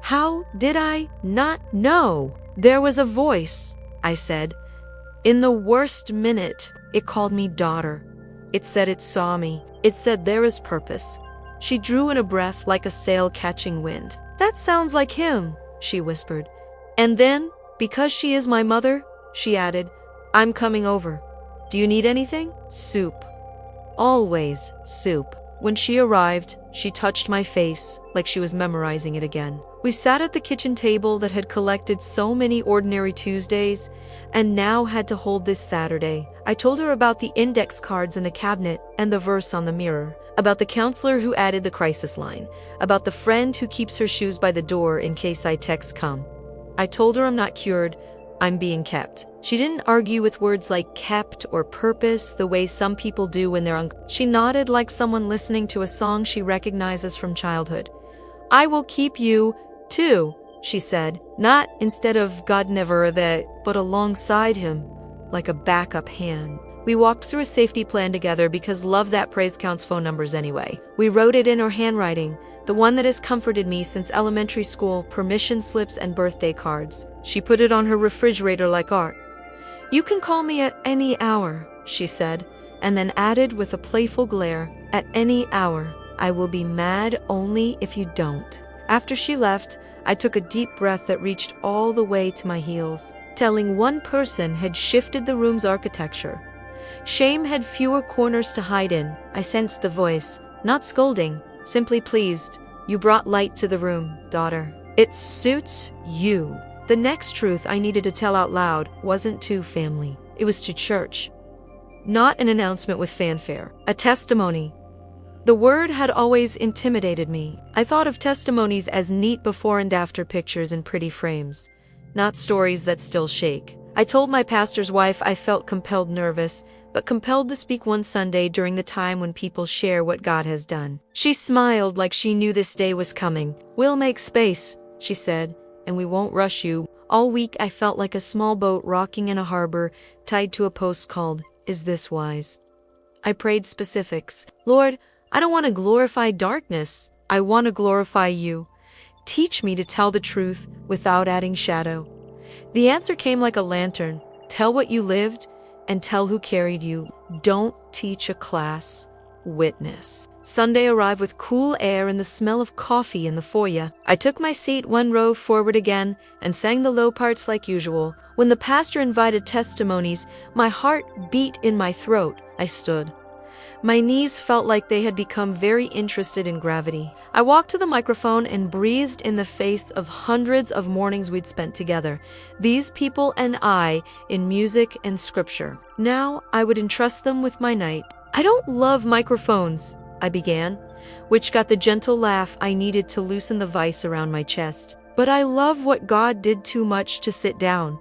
Speaker 1: How did I not know? "There was a voice," I said. "In the worst minute, it called me daughter. It said it saw me. It said there is purpose." She drew in a breath like a sail catching wind. "That sounds like him," she whispered. "And then, because she is my mother," she added, I'm coming over. Do you need anything? Soup. Always soup. When she arrived, she touched my face like she was memorizing it again. We sat at the kitchen table that had collected so many ordinary Tuesdays and now had to hold this Saturday. I told her about the index cards in the cabinet and the verse on the mirror, about the counselor who added the crisis line, about the friend who keeps her shoes by the door in case I text come. I told her I'm not cured, I'm being kept. She didn't argue with words like kept or purpose the way some people do when they're She nodded like someone listening to a song she recognizes from childhood. I will keep you, too, she said, not instead of God never that, but alongside him, like a backup hand. We walked through a safety plan together because Love That Praise counts phone numbers anyway. We wrote it in her handwriting, the one that has comforted me since elementary school, permission slips and birthday cards. She put it on her refrigerator like art. You can call me at any hour, she said, and then added with a playful glare, at any hour. I will be mad only if you don't. After she left, I took a deep breath that reached all the way to my heels. Telling one person had shifted the room's architecture. Shame had fewer corners to hide in. I sensed the voice, not scolding, simply pleased. You brought light to the room, daughter. It suits you. The next truth I needed to tell out loud wasn't to family. It was to church. Not an announcement with fanfare, a testimony. The word had always intimidated me. I thought of testimonies as neat before and after pictures in pretty frames, not stories that still shake. I told my pastor's wife I felt compelled nervous, but compelled to speak one Sunday during the time when people share what God has done. She smiled like she knew this day was coming. We'll make space, she said, and we won't rush you. All week I felt like a small boat rocking in a harbor, tied to a post called, Is This Wise? I prayed specifics. Lord, I don't want to glorify darkness. I want to glorify you. Teach me to tell the truth without adding shadow. The answer came like a lantern. Tell what you lived and tell who carried you. Don't teach a class. Witness. Sunday arrived with cool air and the smell of coffee in the foyer. I took my seat one row forward again and sang the low parts like usual. When the pastor invited testimonies, my heart beat in my throat. I stood. My knees felt like they had become very interested in gravity. I walked to the microphone and breathed in the face of hundreds of mornings we'd spent together, these people and I, in music and scripture. Now I would entrust them with my night. I don't love microphones, I began, which got the gentle laugh I needed to loosen the vice around my chest. But I love what God did too much to sit down.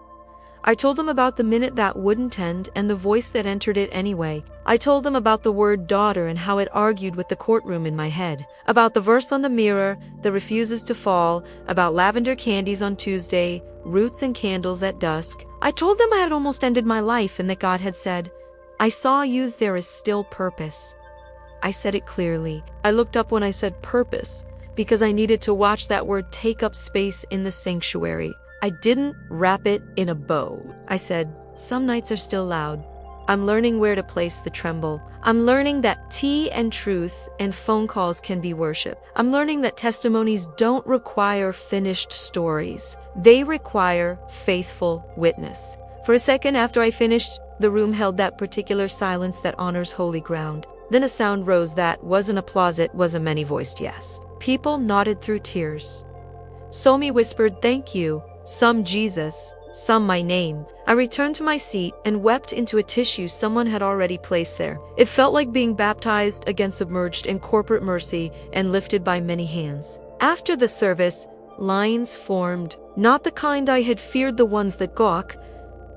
Speaker 1: I told them about the minute that wouldn't end and the voice that entered it anyway. I told them about the word daughter and how it argued with the courtroom in my head, about the verse on the mirror that refuses to fall, about lavender candies on Tuesday, roots and candles at dusk. I told them I had almost ended my life and that God had said, I saw you, there is still purpose. I said it clearly. I looked up when I said purpose because I needed to watch that word take up space in the sanctuary. I didn't wrap it in a bow. I said, some nights are still loud. I'm learning where to place the tremble. I'm learning that tea and truth and phone calls can be worship. I'm learning that testimonies don't require finished stories. They require faithful witness. For a second after I finished, the room held that particular silence that honors holy ground. Then a sound rose that wasn't applause, it was a many-voiced yes. People nodded through tears. Somi whispered, thank you. Some Jesus, some my name. I returned to my seat and wept into a tissue someone had already placed there. It felt like being baptized again, submerged in corporate mercy and lifted by many hands. After the service, lines formed, not the kind I had feared, the ones that gawk,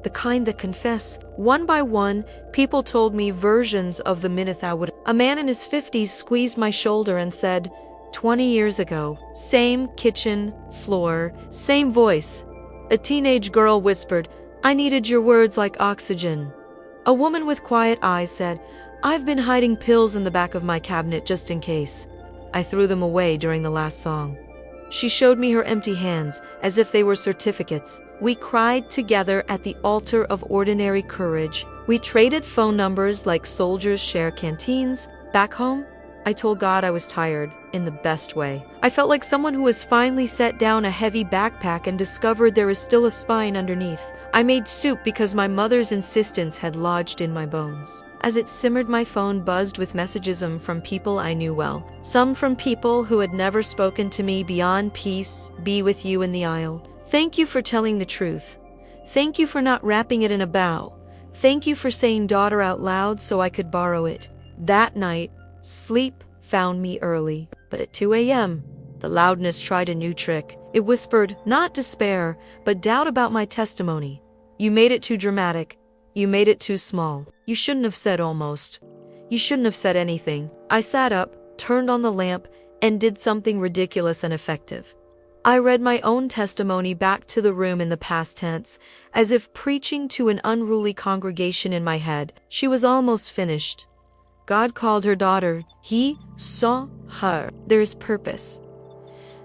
Speaker 1: the kind that confess. One by one, people told me versions of the minute I would. A man in his 50s squeezed my shoulder and said, 20 years ago, same kitchen floor, same voice. A teenage girl whispered, I needed your words like oxygen. A woman with quiet eyes said, I've been hiding pills in the back of my cabinet just in case. I threw them away during the last song. She showed me her empty hands, as if they were certificates. We cried together at the altar of ordinary courage. We traded phone numbers like soldiers share canteens. Back home, I told God I was tired, in the best way. I felt like someone who has finally set down a heavy backpack and discovered there is still a spine underneath. I made soup because my mother's insistence had lodged in my bones. As it simmered, my phone buzzed with messages from people I knew well. Some from people who had never spoken to me beyond peace, be with you in the aisle. Thank you for telling the truth. Thank you for not wrapping it in a bow. Thank you for saying daughter out loud so I could borrow it. That night, sleep found me early. But at 2 a.m., the loudness tried a new trick. It whispered, not despair, but doubt about my testimony. You made it too dramatic. You made it too small. You shouldn't have said almost. You shouldn't have said anything. I sat up, turned on the lamp, and did something ridiculous and effective. I read my own testimony back to the room in the past tense, as if preaching to an unruly congregation in my head. She was almost finished. God called her daughter. He saw her. There is purpose.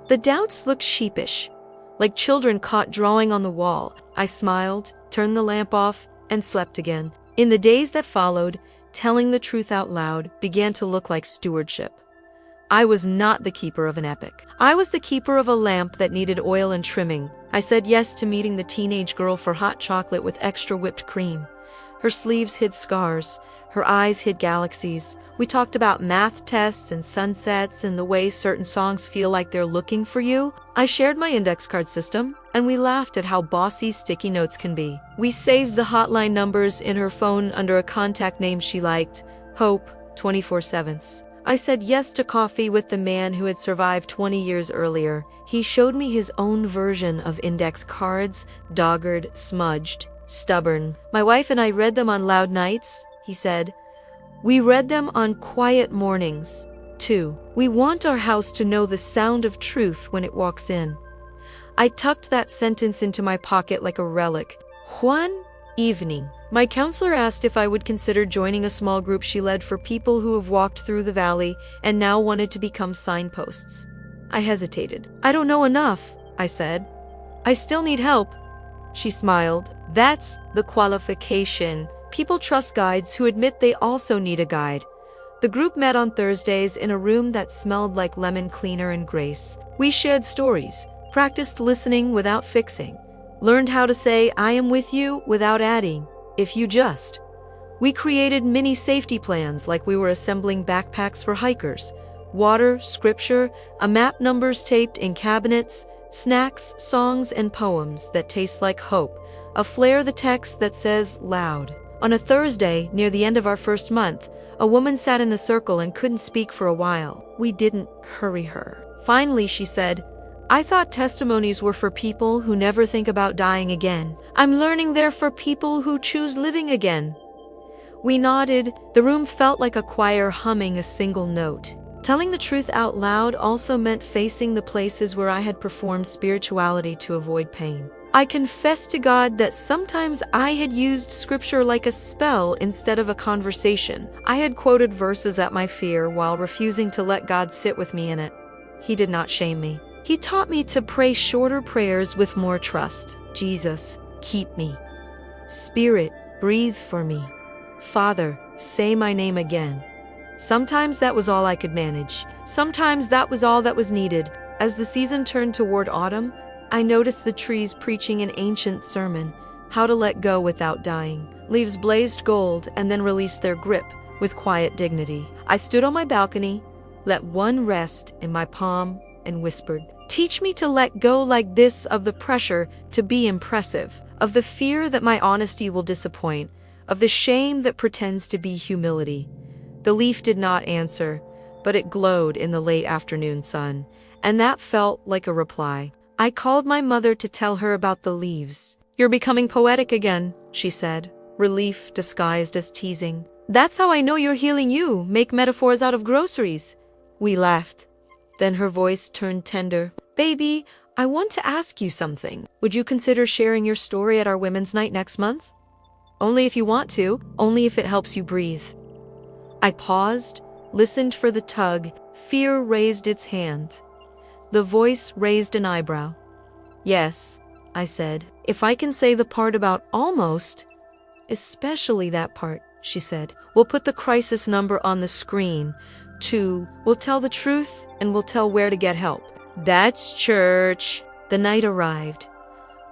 Speaker 1: The doubts looked sheepish, like children caught drawing on the wall. I smiled, turned the lamp off, and slept again. In the days that followed, telling the truth out loud began to look like stewardship. I was not the keeper of an epic. I was the keeper of a lamp that needed oil and trimming. I said yes to meeting the teenage girl for hot chocolate with extra whipped cream. Her sleeves hid scars. Her eyes hid galaxies. We talked about math tests and sunsets and the way certain songs feel like they're looking for you. I shared my index card system, and we laughed at how bossy sticky notes can be. We saved the hotline numbers in her phone under a contact name she liked, Hope 24/7. I said yes to coffee with the man who had survived 20 years earlier. He showed me his own version of index cards, dogged, smudged, stubborn. My wife and I read them on loud nights, he said. We read them on quiet mornings, too. We want our house to know the sound of truth when it walks in. I tucked that sentence into my pocket like a relic. One evening, my counselor asked if I would consider joining a small group she led for people who have walked through the valley and now wanted to become signposts. I hesitated. I don't know enough, I said. I still need help. She smiled. That's the qualification. People trust guides who admit they also need a guide. The group met on Thursdays in a room that smelled like lemon cleaner and grace. We shared stories, practiced listening without fixing, learned how to say I am with you without adding, if you just. We created mini safety plans like we were assembling backpacks for hikers. Water, scripture, a map, numbers taped in cabinets, snacks, songs, and poems that taste like hope. A flare the text that says loud. On a Thursday, near the end of our first month, a woman sat in the circle and couldn't speak for a while. We didn't hurry her. Finally, she said, I thought testimonies were for people who never think about dying again. I'm learning they're for people who choose living again. We nodded. The room felt like a choir humming a single note. Telling the truth out loud also meant facing the places where I had performed spirituality to avoid pain. I confessed to God that sometimes I had used scripture like a spell instead of a conversation. I had quoted verses at my fear while refusing to let God sit with me in it. He did not shame me. He taught me to pray shorter prayers with more trust. Jesus, keep me. Spirit, breathe for me. Father, say my name again. Sometimes that was all I could manage. Sometimes that was all that was needed. As the season turned toward autumn, I noticed the trees preaching an ancient sermon, how to let go without dying. Leaves blazed gold and then released their grip with quiet dignity. I stood on my balcony, let one rest in my palm, and whispered, teach me to let go like this of the pressure to be impressive, of the fear that my honesty will disappoint, of the shame that pretends to be humility. The leaf did not answer, but it glowed in the late afternoon sun, and that felt like a reply. I called my mother to tell her about the leaves. You're becoming poetic again, she said, relief disguised as teasing. That's how I know you're healing you, make metaphors out of groceries. We laughed. Then her voice turned tender. Baby, I want to ask you something. Would you consider sharing your story at our women's night next month? Only if you want to, only if it helps you breathe. I paused, listened for the tug. Fear raised its hand. The voice raised an eyebrow. Yes, I said. If I can say the part about almost, especially that part, she said. We'll put the crisis number on the screen. 2, we'll tell the truth and we'll tell where to get help. That's church. The night arrived.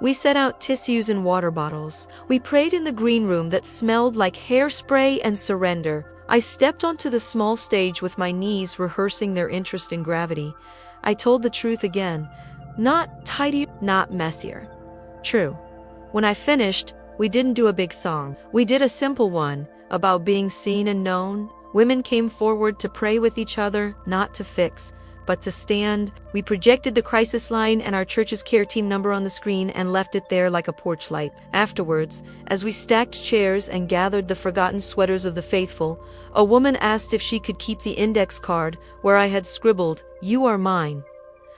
Speaker 1: We set out tissues and water bottles. We prayed in the green room that smelled like hairspray and surrender. I stepped onto the small stage with my knees rehearsing their interest in gravity. I told the truth again. Not tidy, not messier. True. When I finished, we didn't do a big song. We did a simple one about being seen and known. Women came forward to pray with each other, not to fix, but to stand. We projected the crisis line and our church's care team number on the screen and left it there like a porch light. Afterwards, as we stacked chairs and gathered the forgotten sweaters of the faithful, a woman asked if she could keep the index card where I had scribbled, "You are mine."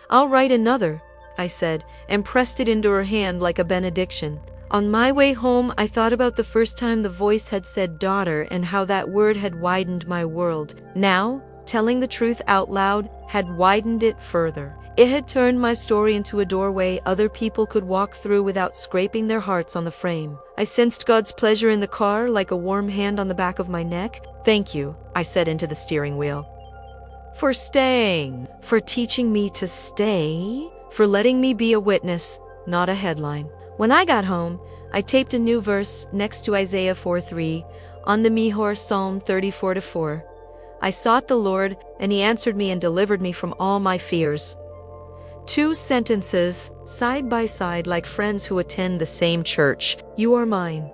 Speaker 1: "I'll write another," I said, and pressed it into her hand like a benediction. On my way home, I thought about the first time the voice had said daughter and how that word had widened my world. Now, telling the truth out loud had widened it further. It had turned my story into a doorway other people could walk through without scraping their hearts on the frame. I sensed God's pleasure in the car like a warm hand on the back of my neck. "Thank you," I said into the steering wheel. "For staying, for teaching me to stay, for letting me be a witness, not a headline." When I got home, I taped a new verse next to Isaiah 4:3 on the Mihor Psalm 34:4. I sought the Lord, and he answered me and delivered me from all my fears. 2 sentences, side by side like friends who attend the same church. "You are mine."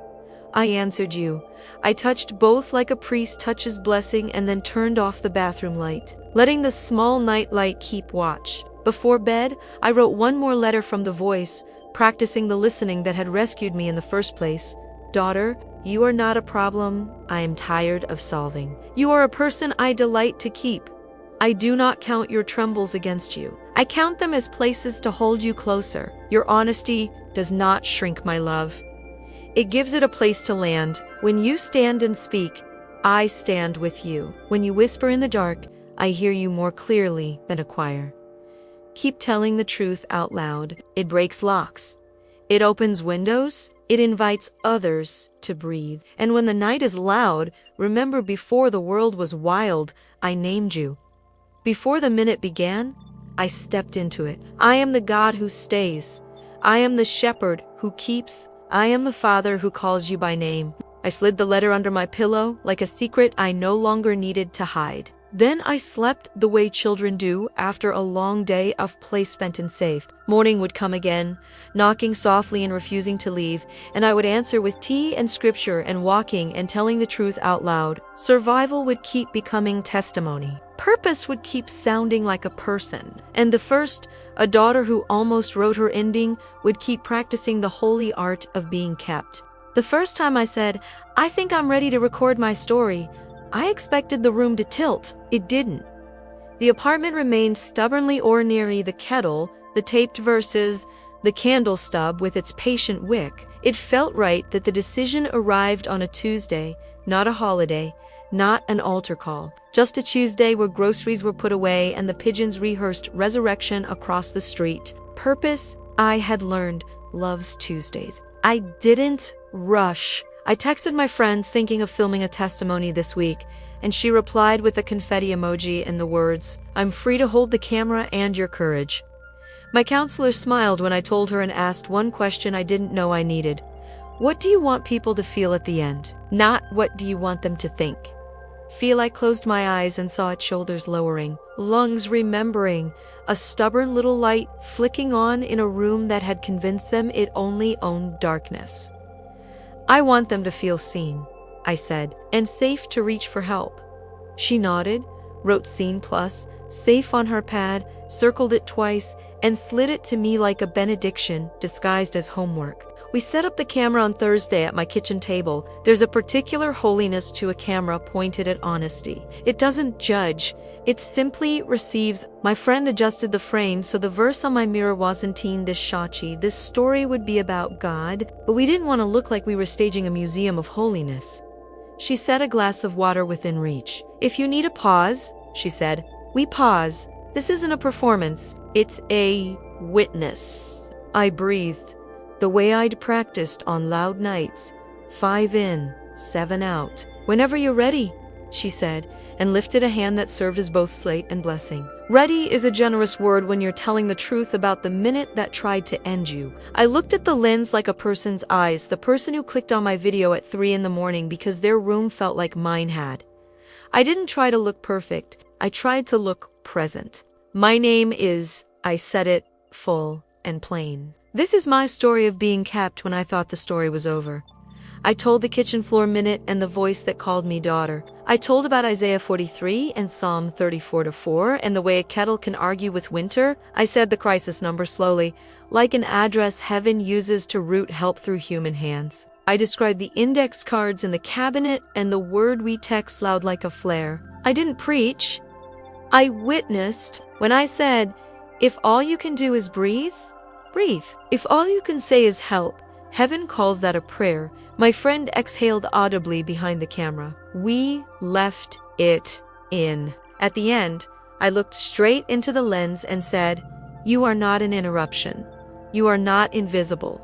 Speaker 1: I answered you. I touched both like a priest touches blessing and then turned off the bathroom light, letting the small night light keep watch. Before bed, I wrote one more letter from the voice, practicing the listening that had rescued me in the first place. "Daughter, you are not a problem I am tired of solving. You are a person I delight to keep. I do not count your trembles against you. I count them as places to hold you closer. Your honesty does not shrink my love. It gives it a place to land. When you stand and speak, I stand with you. When you whisper in the dark, I hear you more clearly than a choir." Keep telling the truth out loud. It breaks locks. It opens windows. It invites others to breathe. And when the night is loud, remember before the world was wild, I named you. Before the minute began, I stepped into it. I am the God who stays. I am the shepherd who keeps. I am the father who calls you by name. I slid the letter under my pillow like a secret I no longer needed to hide. Then I slept the way children do after a long day of play spent and safe. Morning would come again, knocking softly and refusing to leave, and I would answer with tea and scripture and walking and telling the truth out loud. Survival would keep becoming testimony. Purpose would keep sounding like a person. And the first, a daughter who almost wrote her ending, would keep practicing the holy art of being kept. The first time I said, "I think I'm ready to record my story," I expected the room to tilt. It didn't. The apartment remained stubbornly ordinary, the kettle, the taped verses, the candle stub with its patient wick. It felt right that the decision arrived on a Tuesday, not a holiday, not an altar call. Just a Tuesday where groceries were put away and the pigeons rehearsed resurrection across the street. Purpose, I had learned, loves Tuesdays. I didn't rush. I texted my friend thinking of filming a testimony this week, and she replied with a confetti emoji and the words, "I'm free to hold the camera and your courage." My counselor smiled when I told her and asked one question I didn't know I needed. What do you want people to feel at the end? Not what do you want them to think? Feel I closed my eyes and saw its shoulders lowering, lungs remembering, a stubborn little light flicking on in a room that had convinced them it only owned darkness. I want them to feel seen, I said, and safe to reach for help. She nodded, wrote Scene Plus, safe on her pad, circled it twice, and slid it to me like a benediction disguised as homework. We set up the camera on Thursday at my kitchen table. There's a particular holiness to a camera pointed at honesty. It doesn't judge. It simply receives. My friend adjusted the frame so the verse on my mirror wasn't teen this shachi. This story would be about God, but we didn't want to look like we were staging a museum of holiness. She set a glass of water within reach. If you need a pause, she said, we pause. This isn't a performance. It's a witness. I breathed, the way I'd practiced on loud nights. 5 in, 7 out. Whenever you're ready, she said, and lifted a hand that served as both slate and blessing. Ready is a generous word when you're telling the truth about the minute that tried to end you. I looked at the lens like a person's eyes, the person who clicked on my video at 3 in the morning because their room felt like mine had. I didn't try to look perfect. I tried to look present. My name is, I said it, full and plain. This is my story of being kept when I thought the story was over. I told the kitchen floor minute and the voice that called me daughter. I told about Isaiah 43 and Psalm 34-4 and the way a kettle can argue with winter. I said the crisis number slowly, like an address heaven uses to route help through human hands. I described the index cards in the cabinet and the word we text loud like a flare. I didn't preach. I witnessed when I said, if all you can do is breathe, breathe. If all you can say is help, heaven calls that a prayer. My friend exhaled audibly behind the camera. We left it in. At the end, I looked straight into the lens and said, you are not an interruption. You are not invisible.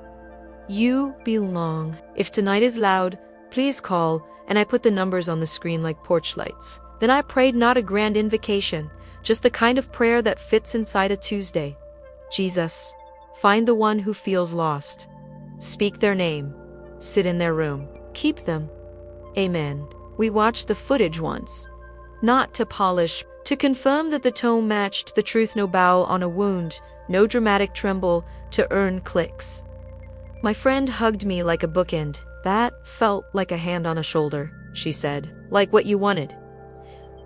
Speaker 1: You belong. If tonight is loud, please call, and I put the numbers on the screen like porch lights. Then I prayed not a grand invocation, just the kind of prayer that fits inside a Tuesday. Jesus, find the one who feels lost. Speak their name. Sit in their room. Keep them. Amen. We watched the footage once. Not to polish, to confirm that the tone matched the truth. No bow on a wound, no dramatic tremble to earn clicks. My friend hugged me like a bookend. That felt like a hand on a shoulder, she said. Like what you wanted.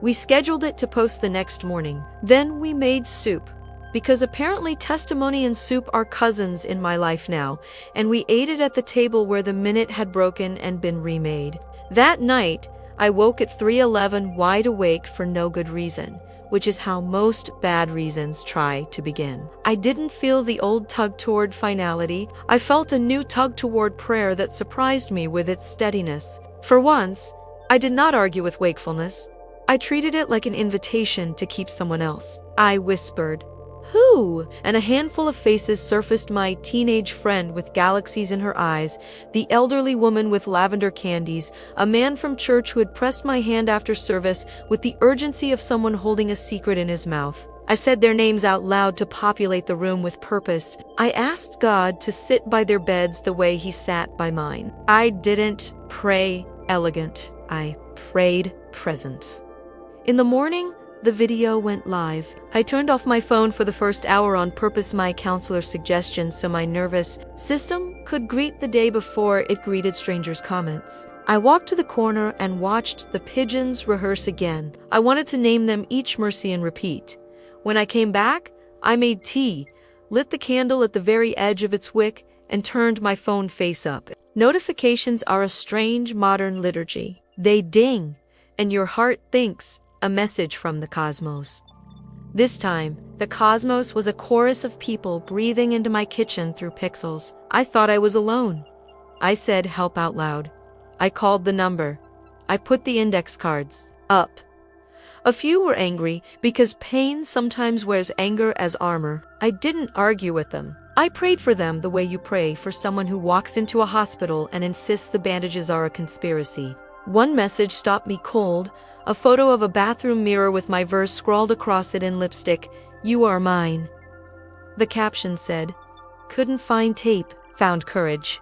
Speaker 1: We scheduled it to post the next morning. Then we made soup. Because apparently testimony and soup are cousins in my life now, and we ate it at the table where the minute had broken and been remade. That night, I woke at 3:11 wide awake for no good reason, which is how most bad reasons try to begin. I didn't feel the old tug toward finality. I felt a new tug toward prayer that surprised me with its steadiness. For once, I did not argue with wakefulness. I treated it like an invitation to keep someone else. I whispered, who? And a handful of faces surfaced. My teenage friend with galaxies in her eyes, the elderly woman with lavender candies, a man from church who had pressed my hand after service with the urgency of someone holding a secret in his mouth. I said their names out loud to populate the room with purpose. I asked God to sit by their beds the way he sat by mine. I didn't pray elegant. I prayed present. In the morning, the video went live. I turned off my phone for the first hour on purpose, my counselor's suggestion, so my nervous system could greet the day before it greeted strangers' comments. I walked to the corner and watched the pigeons rehearse again. I wanted to name them each Mercy and repeat. When I came back, I made tea, lit the candle at the very edge of its wick, and turned my phone face up. Notifications are a strange modern liturgy. They ding, and your heart thinks, a message from the cosmos. This time, the cosmos was a chorus of people breathing into my kitchen through pixels. I thought I was alone. I said help out loud. I called the number. I put the index cards up. A few were angry because pain sometimes wears anger as armor. I didn't argue with them. I prayed for them the way you pray for someone who walks into a hospital and insists the bandages are a conspiracy. One message stopped me cold. A photo of a bathroom mirror with my verse scrawled across it in lipstick, "You are mine." The caption said, "Couldn't find tape, found courage."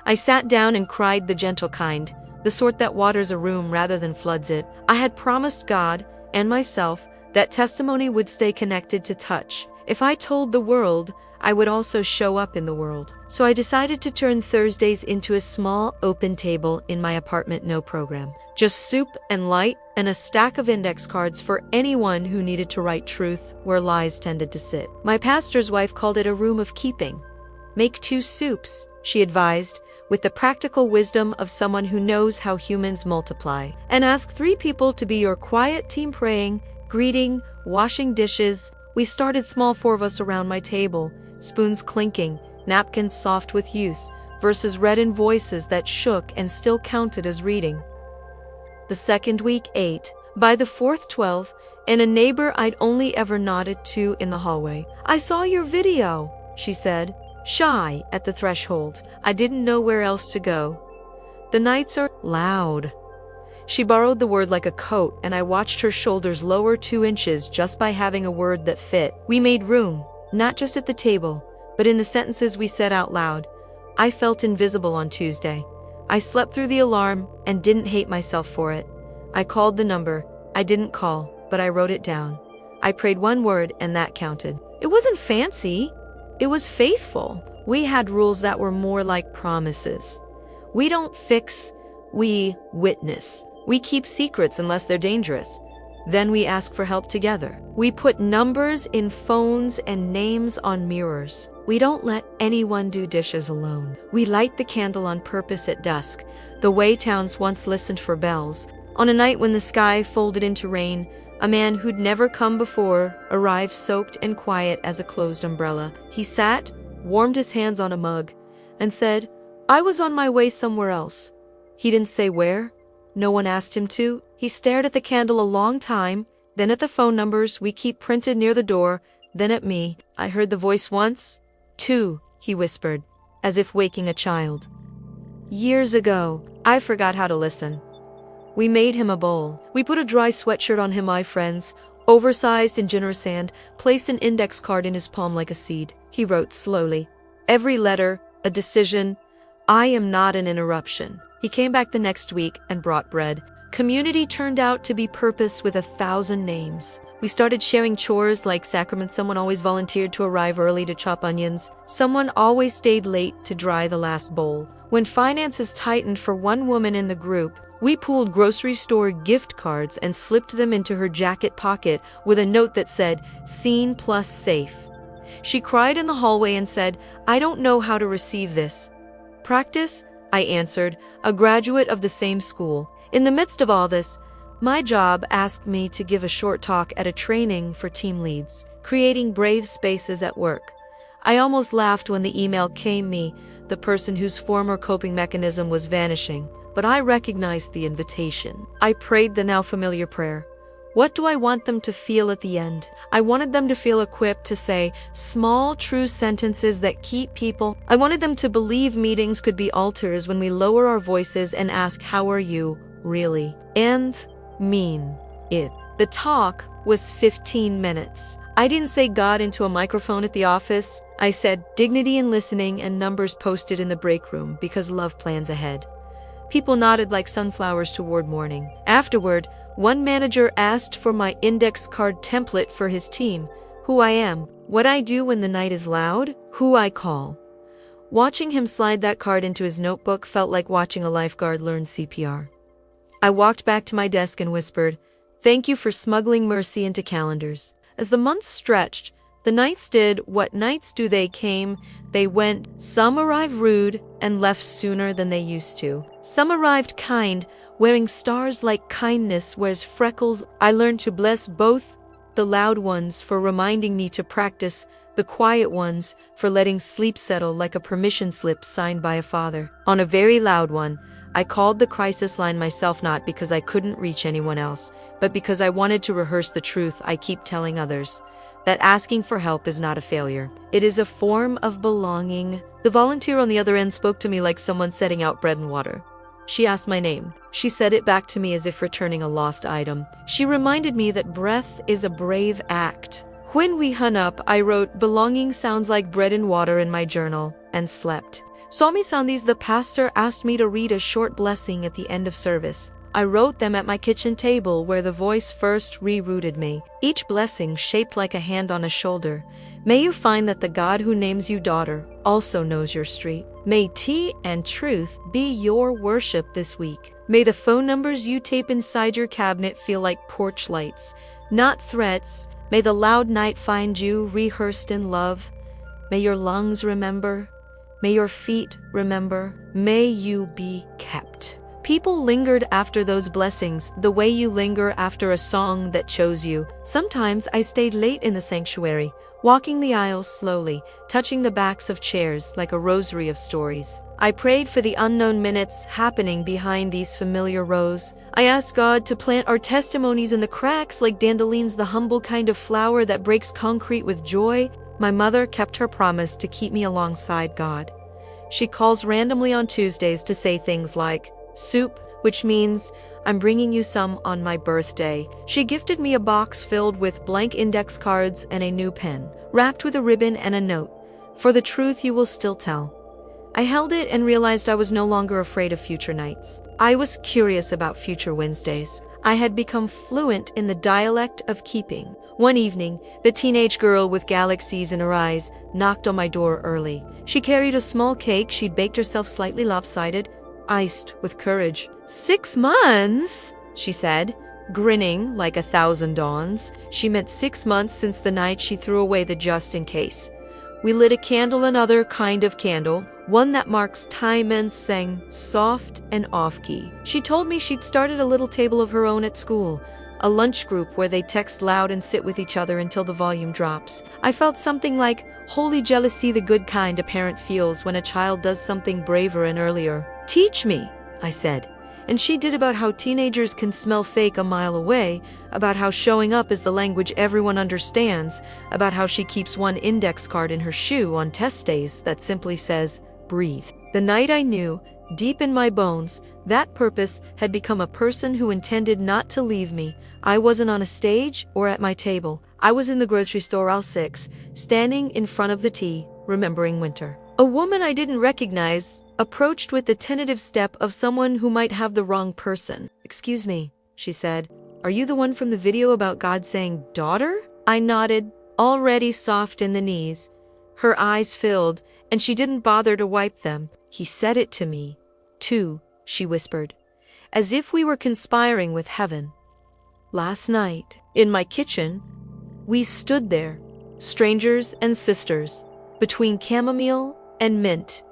Speaker 1: I sat down and cried the gentle kind, the sort that waters a room rather than floods it. I had promised God and myself that testimony would stay connected to touch. If I told the world, I would also show up in the world. So I decided to turn Thursdays into a small open table in my apartment, no program. Just soup and light and a stack of index cards for anyone who needed to write truth where lies tended to sit. My pastor's wife called it a room of keeping. Make 2 soups, she advised, with the practical wisdom of someone who knows how humans multiply. And ask 3 people to be your quiet team praying, greeting, washing dishes. We started small, 4 of us around my table, spoons clinking, napkins soft with use, verses read in voices that shook and still counted as reading. The second week 8, by the 4th 12, and a neighbor I'd only ever nodded to in the hallway. "I saw your video," she said, shy at the threshold. I didn't know where else to go. "The nights are loud." She borrowed the word like a coat, and I watched her shoulders lower 2 inches just by having a word that fit. We made room, not just at the table, but in the sentences we said out loud. I felt invisible on Tuesday. I slept through the alarm and didn't hate myself for it. I called the number. I didn't call, but I wrote it down. I prayed one word, and that counted. It wasn't fancy. It was faithful. We had rules that were more like promises. We don't fix, we witness. We keep secrets unless they're dangerous. Then we ask for help together. We put numbers in phones and names on mirrors. We don't let anyone do dishes alone. We light the candle on purpose at dusk, the way towns once listened for bells. On a night when the sky folded into rain, a man who'd never come before arrived soaked and quiet as a closed umbrella. He sat, warmed his hands on a mug, and said, "I was on my way somewhere else." He didn't say where. No one asked him to. He stared at the candle a long time, then at the phone numbers we keep printed near the door, then at me. I heard the voice once. 2, he whispered, as if waking a child. Years ago, I forgot how to listen. We made him a bowl. We put a dry sweatshirt on him, my friends, oversized and generous, and placed an index card in his palm like a seed. He wrote slowly. Every letter, a decision. I am not an interruption. He came back the next week and brought bread. Community turned out to be purpose with 1,000 names. We started sharing chores like sacraments. Someone always volunteered to arrive early to chop onions. Someone always stayed late to dry the last bowl. When finances tightened for one woman in the group, we pooled grocery store gift cards and slipped them into her jacket pocket with a note that said, "Seen plus safe." She cried in the hallway and said, "I don't know how to receive this." "Practice?" I answered, a graduate of the same school. In the midst of all this, my job asked me to give a short talk at a training for team leads, creating brave spaces at work. I almost laughed when the email came me, the person whose former coping mechanism was vanishing, but I recognized the invitation. I prayed the now familiar prayer. What do I want them to feel at the end? I wanted them to feel equipped to say small, true sentences that keep people. I wanted them to believe meetings could be altars when we lower our voices and ask, "How are you, really?" And mean it. The talk was 15 minutes. I didn't say God into a microphone at the office. I said dignity in listening and numbers posted in the break room because love plans ahead. People nodded like sunflowers toward morning. Afterward, one manager asked for my index card template for his team, who I am, what I do when the night is loud, who I call. Watching him slide that card into his notebook felt like watching a lifeguard learn CPR. I walked back to my desk and whispered, "Thank you for smuggling mercy into calendars." As the months stretched, the nights did what nights do. They came, they went. Some arrived rude and left sooner than they used to. Some arrived kind, wearing stars like kindness wears freckles. I learned to bless both the loud ones for reminding me to practice, the quiet ones for letting sleep settle like a permission slip signed by a father. On a very loud one, I called the crisis line myself, not because I couldn't reach anyone else, but because I wanted to rehearse the truth I keep telling others, that asking for help is not a failure. It is a form of belonging. The volunteer on the other end spoke to me like someone setting out bread and water. She asked my name. She said it back to me as if returning a lost item. She reminded me that breath is a brave act. When we hung up, I wrote, "Belonging sounds like bread and water" in my journal, and slept. Swami Sandhis, the pastor, asked me to read a short blessing at the end of service. I wrote them at my kitchen table where the voice first rerouted me. Each blessing shaped like a hand on a shoulder. May you find that the God who names you daughter also knows your street. May tea and truth be your worship this week. May the phone numbers you tape inside your cabinet feel like porch lights, not threats. May the loud night find you rehearsed in love. May your lungs remember. May your feet remember. May you be kept. People lingered after those blessings, the way you linger after a song that chose you. Sometimes I stayed late in the sanctuary, walking the aisles slowly, touching the backs of chairs like a rosary of stories. I prayed for the unknown minutes happening behind these familiar rows. I asked God to plant our testimonies in the cracks like dandelions, the humble kind of flower that breaks concrete with joy. My mother kept her promise to keep me alongside God. She calls randomly on Tuesdays to say things like, "Soup," which means I'm bringing you some on my birthday. She gifted me a box filled with blank index cards and a new pen, wrapped with a ribbon and a note. For the truth you will still tell. I held it and realized I was no longer afraid of future nights. I was curious about future Wednesdays. I had become fluent in the dialect of keeping. One evening, the teenage girl with galaxies in her eyes knocked on my door early. She carried a small cake she'd baked herself, slightly lopsided, iced with courage. 6 months, she said, grinning like 1,000 dawns. She meant 6 months since the night she threw away the just in case. We lit a candle, another kind of candle, one that marks time, and sang soft and off-key. She told me she'd started a little table of her own at school, a lunch group where they text loud and sit with each other until the volume drops. I felt something like holy jealousy, the good kind a parent feels when a child does something braver and earlier. Teach me, I said. And she did, about how teenagers can smell fake a mile away, about how showing up is the language everyone understands, about how she keeps one index card in her shoe on test days that simply says, breathe. The night I knew, deep in my bones, that purpose had become a person who intended not to leave me. I wasn't on a stage or at my table. I was in the grocery store, aisle 6, standing in front of the T, remembering winter. A woman I didn't recognize approached with the tentative step of someone who might have the wrong person. Excuse me, she said. Are you the one from the video about God saying, daughter? I nodded, already soft in the knees. Her eyes filled, and she didn't bother to wipe them. He said it to me, too, she whispered, as if we were conspiring with heaven. Last night, in my kitchen, we stood there, strangers and sisters, between chamomile and mint,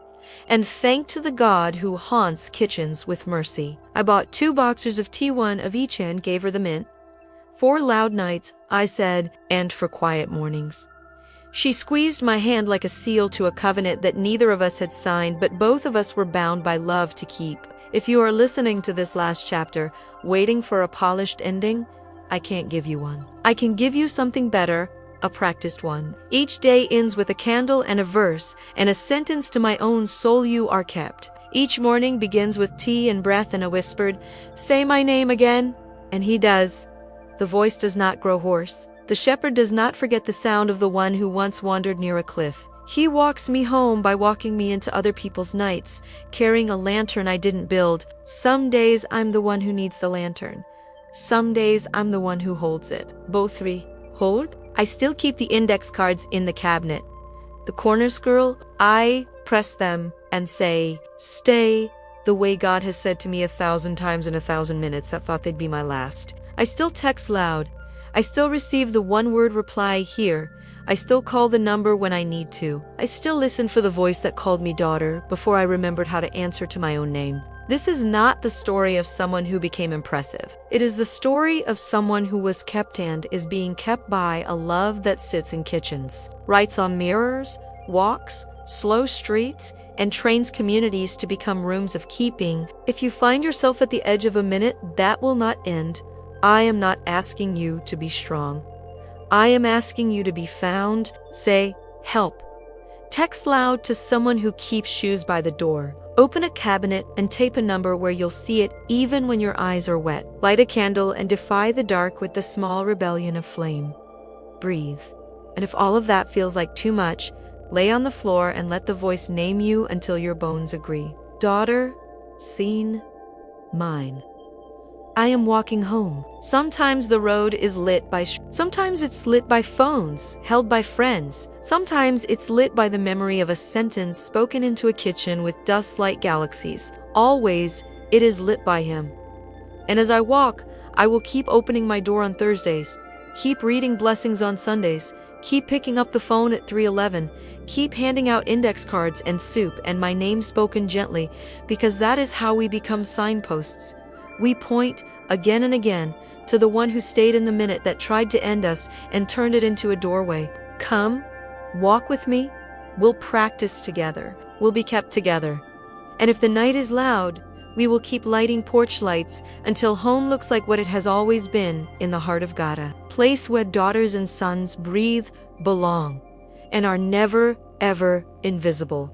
Speaker 1: and thanked to the God who haunts kitchens with mercy. I bought 2 boxers of tea, one of each, and gave her the mint. 4 loud nights, I said, and for quiet mornings. She squeezed my hand like a seal to a covenant that neither of us had signed, but both of us were bound by love to keep. If you are listening to this last chapter, waiting for a polished ending, I can't give you one. I can give you something better, a practiced one. Each day ends with a candle and a verse, and a sentence to my own soul: you are kept. Each morning begins with tea and breath and a whispered, say my name again, and he does. The voice does not grow hoarse. The shepherd does not forget the sound of the one who once wandered near a cliff. He walks me home by walking me into other people's nights, carrying a lantern I didn't build. Some days I'm the one who needs the lantern. Some days I'm the one who holds it. Both 3. Hold? I still keep the index cards in the cabinet. The corner scroll, I press them and say, stay, the way God has said to me 1,000 times in 1,000 minutes that thought they'd be my last. I still text loud. I still receive the one-word reply, here. I still call the number when I need to. I still listen for the voice that called me daughter before I remembered how to answer to my own name. This is not the story of someone who became impressive. It is the story of someone who was kept and is being kept by a love that sits in kitchens, writes on mirrors, walks, slow streets, and trains communities to become rooms of keeping. If you find yourself at the edge of a minute, that will not end. I am not asking you to be strong. I am asking you to be found. Say, help. Text loud to someone who keeps shoes by the door. Open a cabinet and tape a number where you'll see it even when your eyes are wet. Light a candle and defy the dark with the small rebellion of flame. Breathe. And if all of that feels like too much, lay on the floor and let the voice name you until your bones agree. Daughter, seen, mine. I am walking home. Sometimes the road is lit by sometimes it's lit by phones, held by friends. Sometimes it's lit by the memory of a sentence spoken into a kitchen with dust like galaxies. Always, it is lit by him. And as I walk, I will keep opening my door on Thursdays, keep reading blessings on Sundays, keep picking up the phone at 3:11, keep handing out index cards and soup and my name spoken gently, because that is how we become signposts. We point, again and again, to the one who stayed in the minute that tried to end us and turned it into a doorway. Come, walk with me. We'll practice together. We'll be kept together. And if the night is loud, we will keep lighting porch lights until home looks like what it has always been, in the heart of Gaza. Place where daughters and sons breathe, belong, and are never, ever invisible.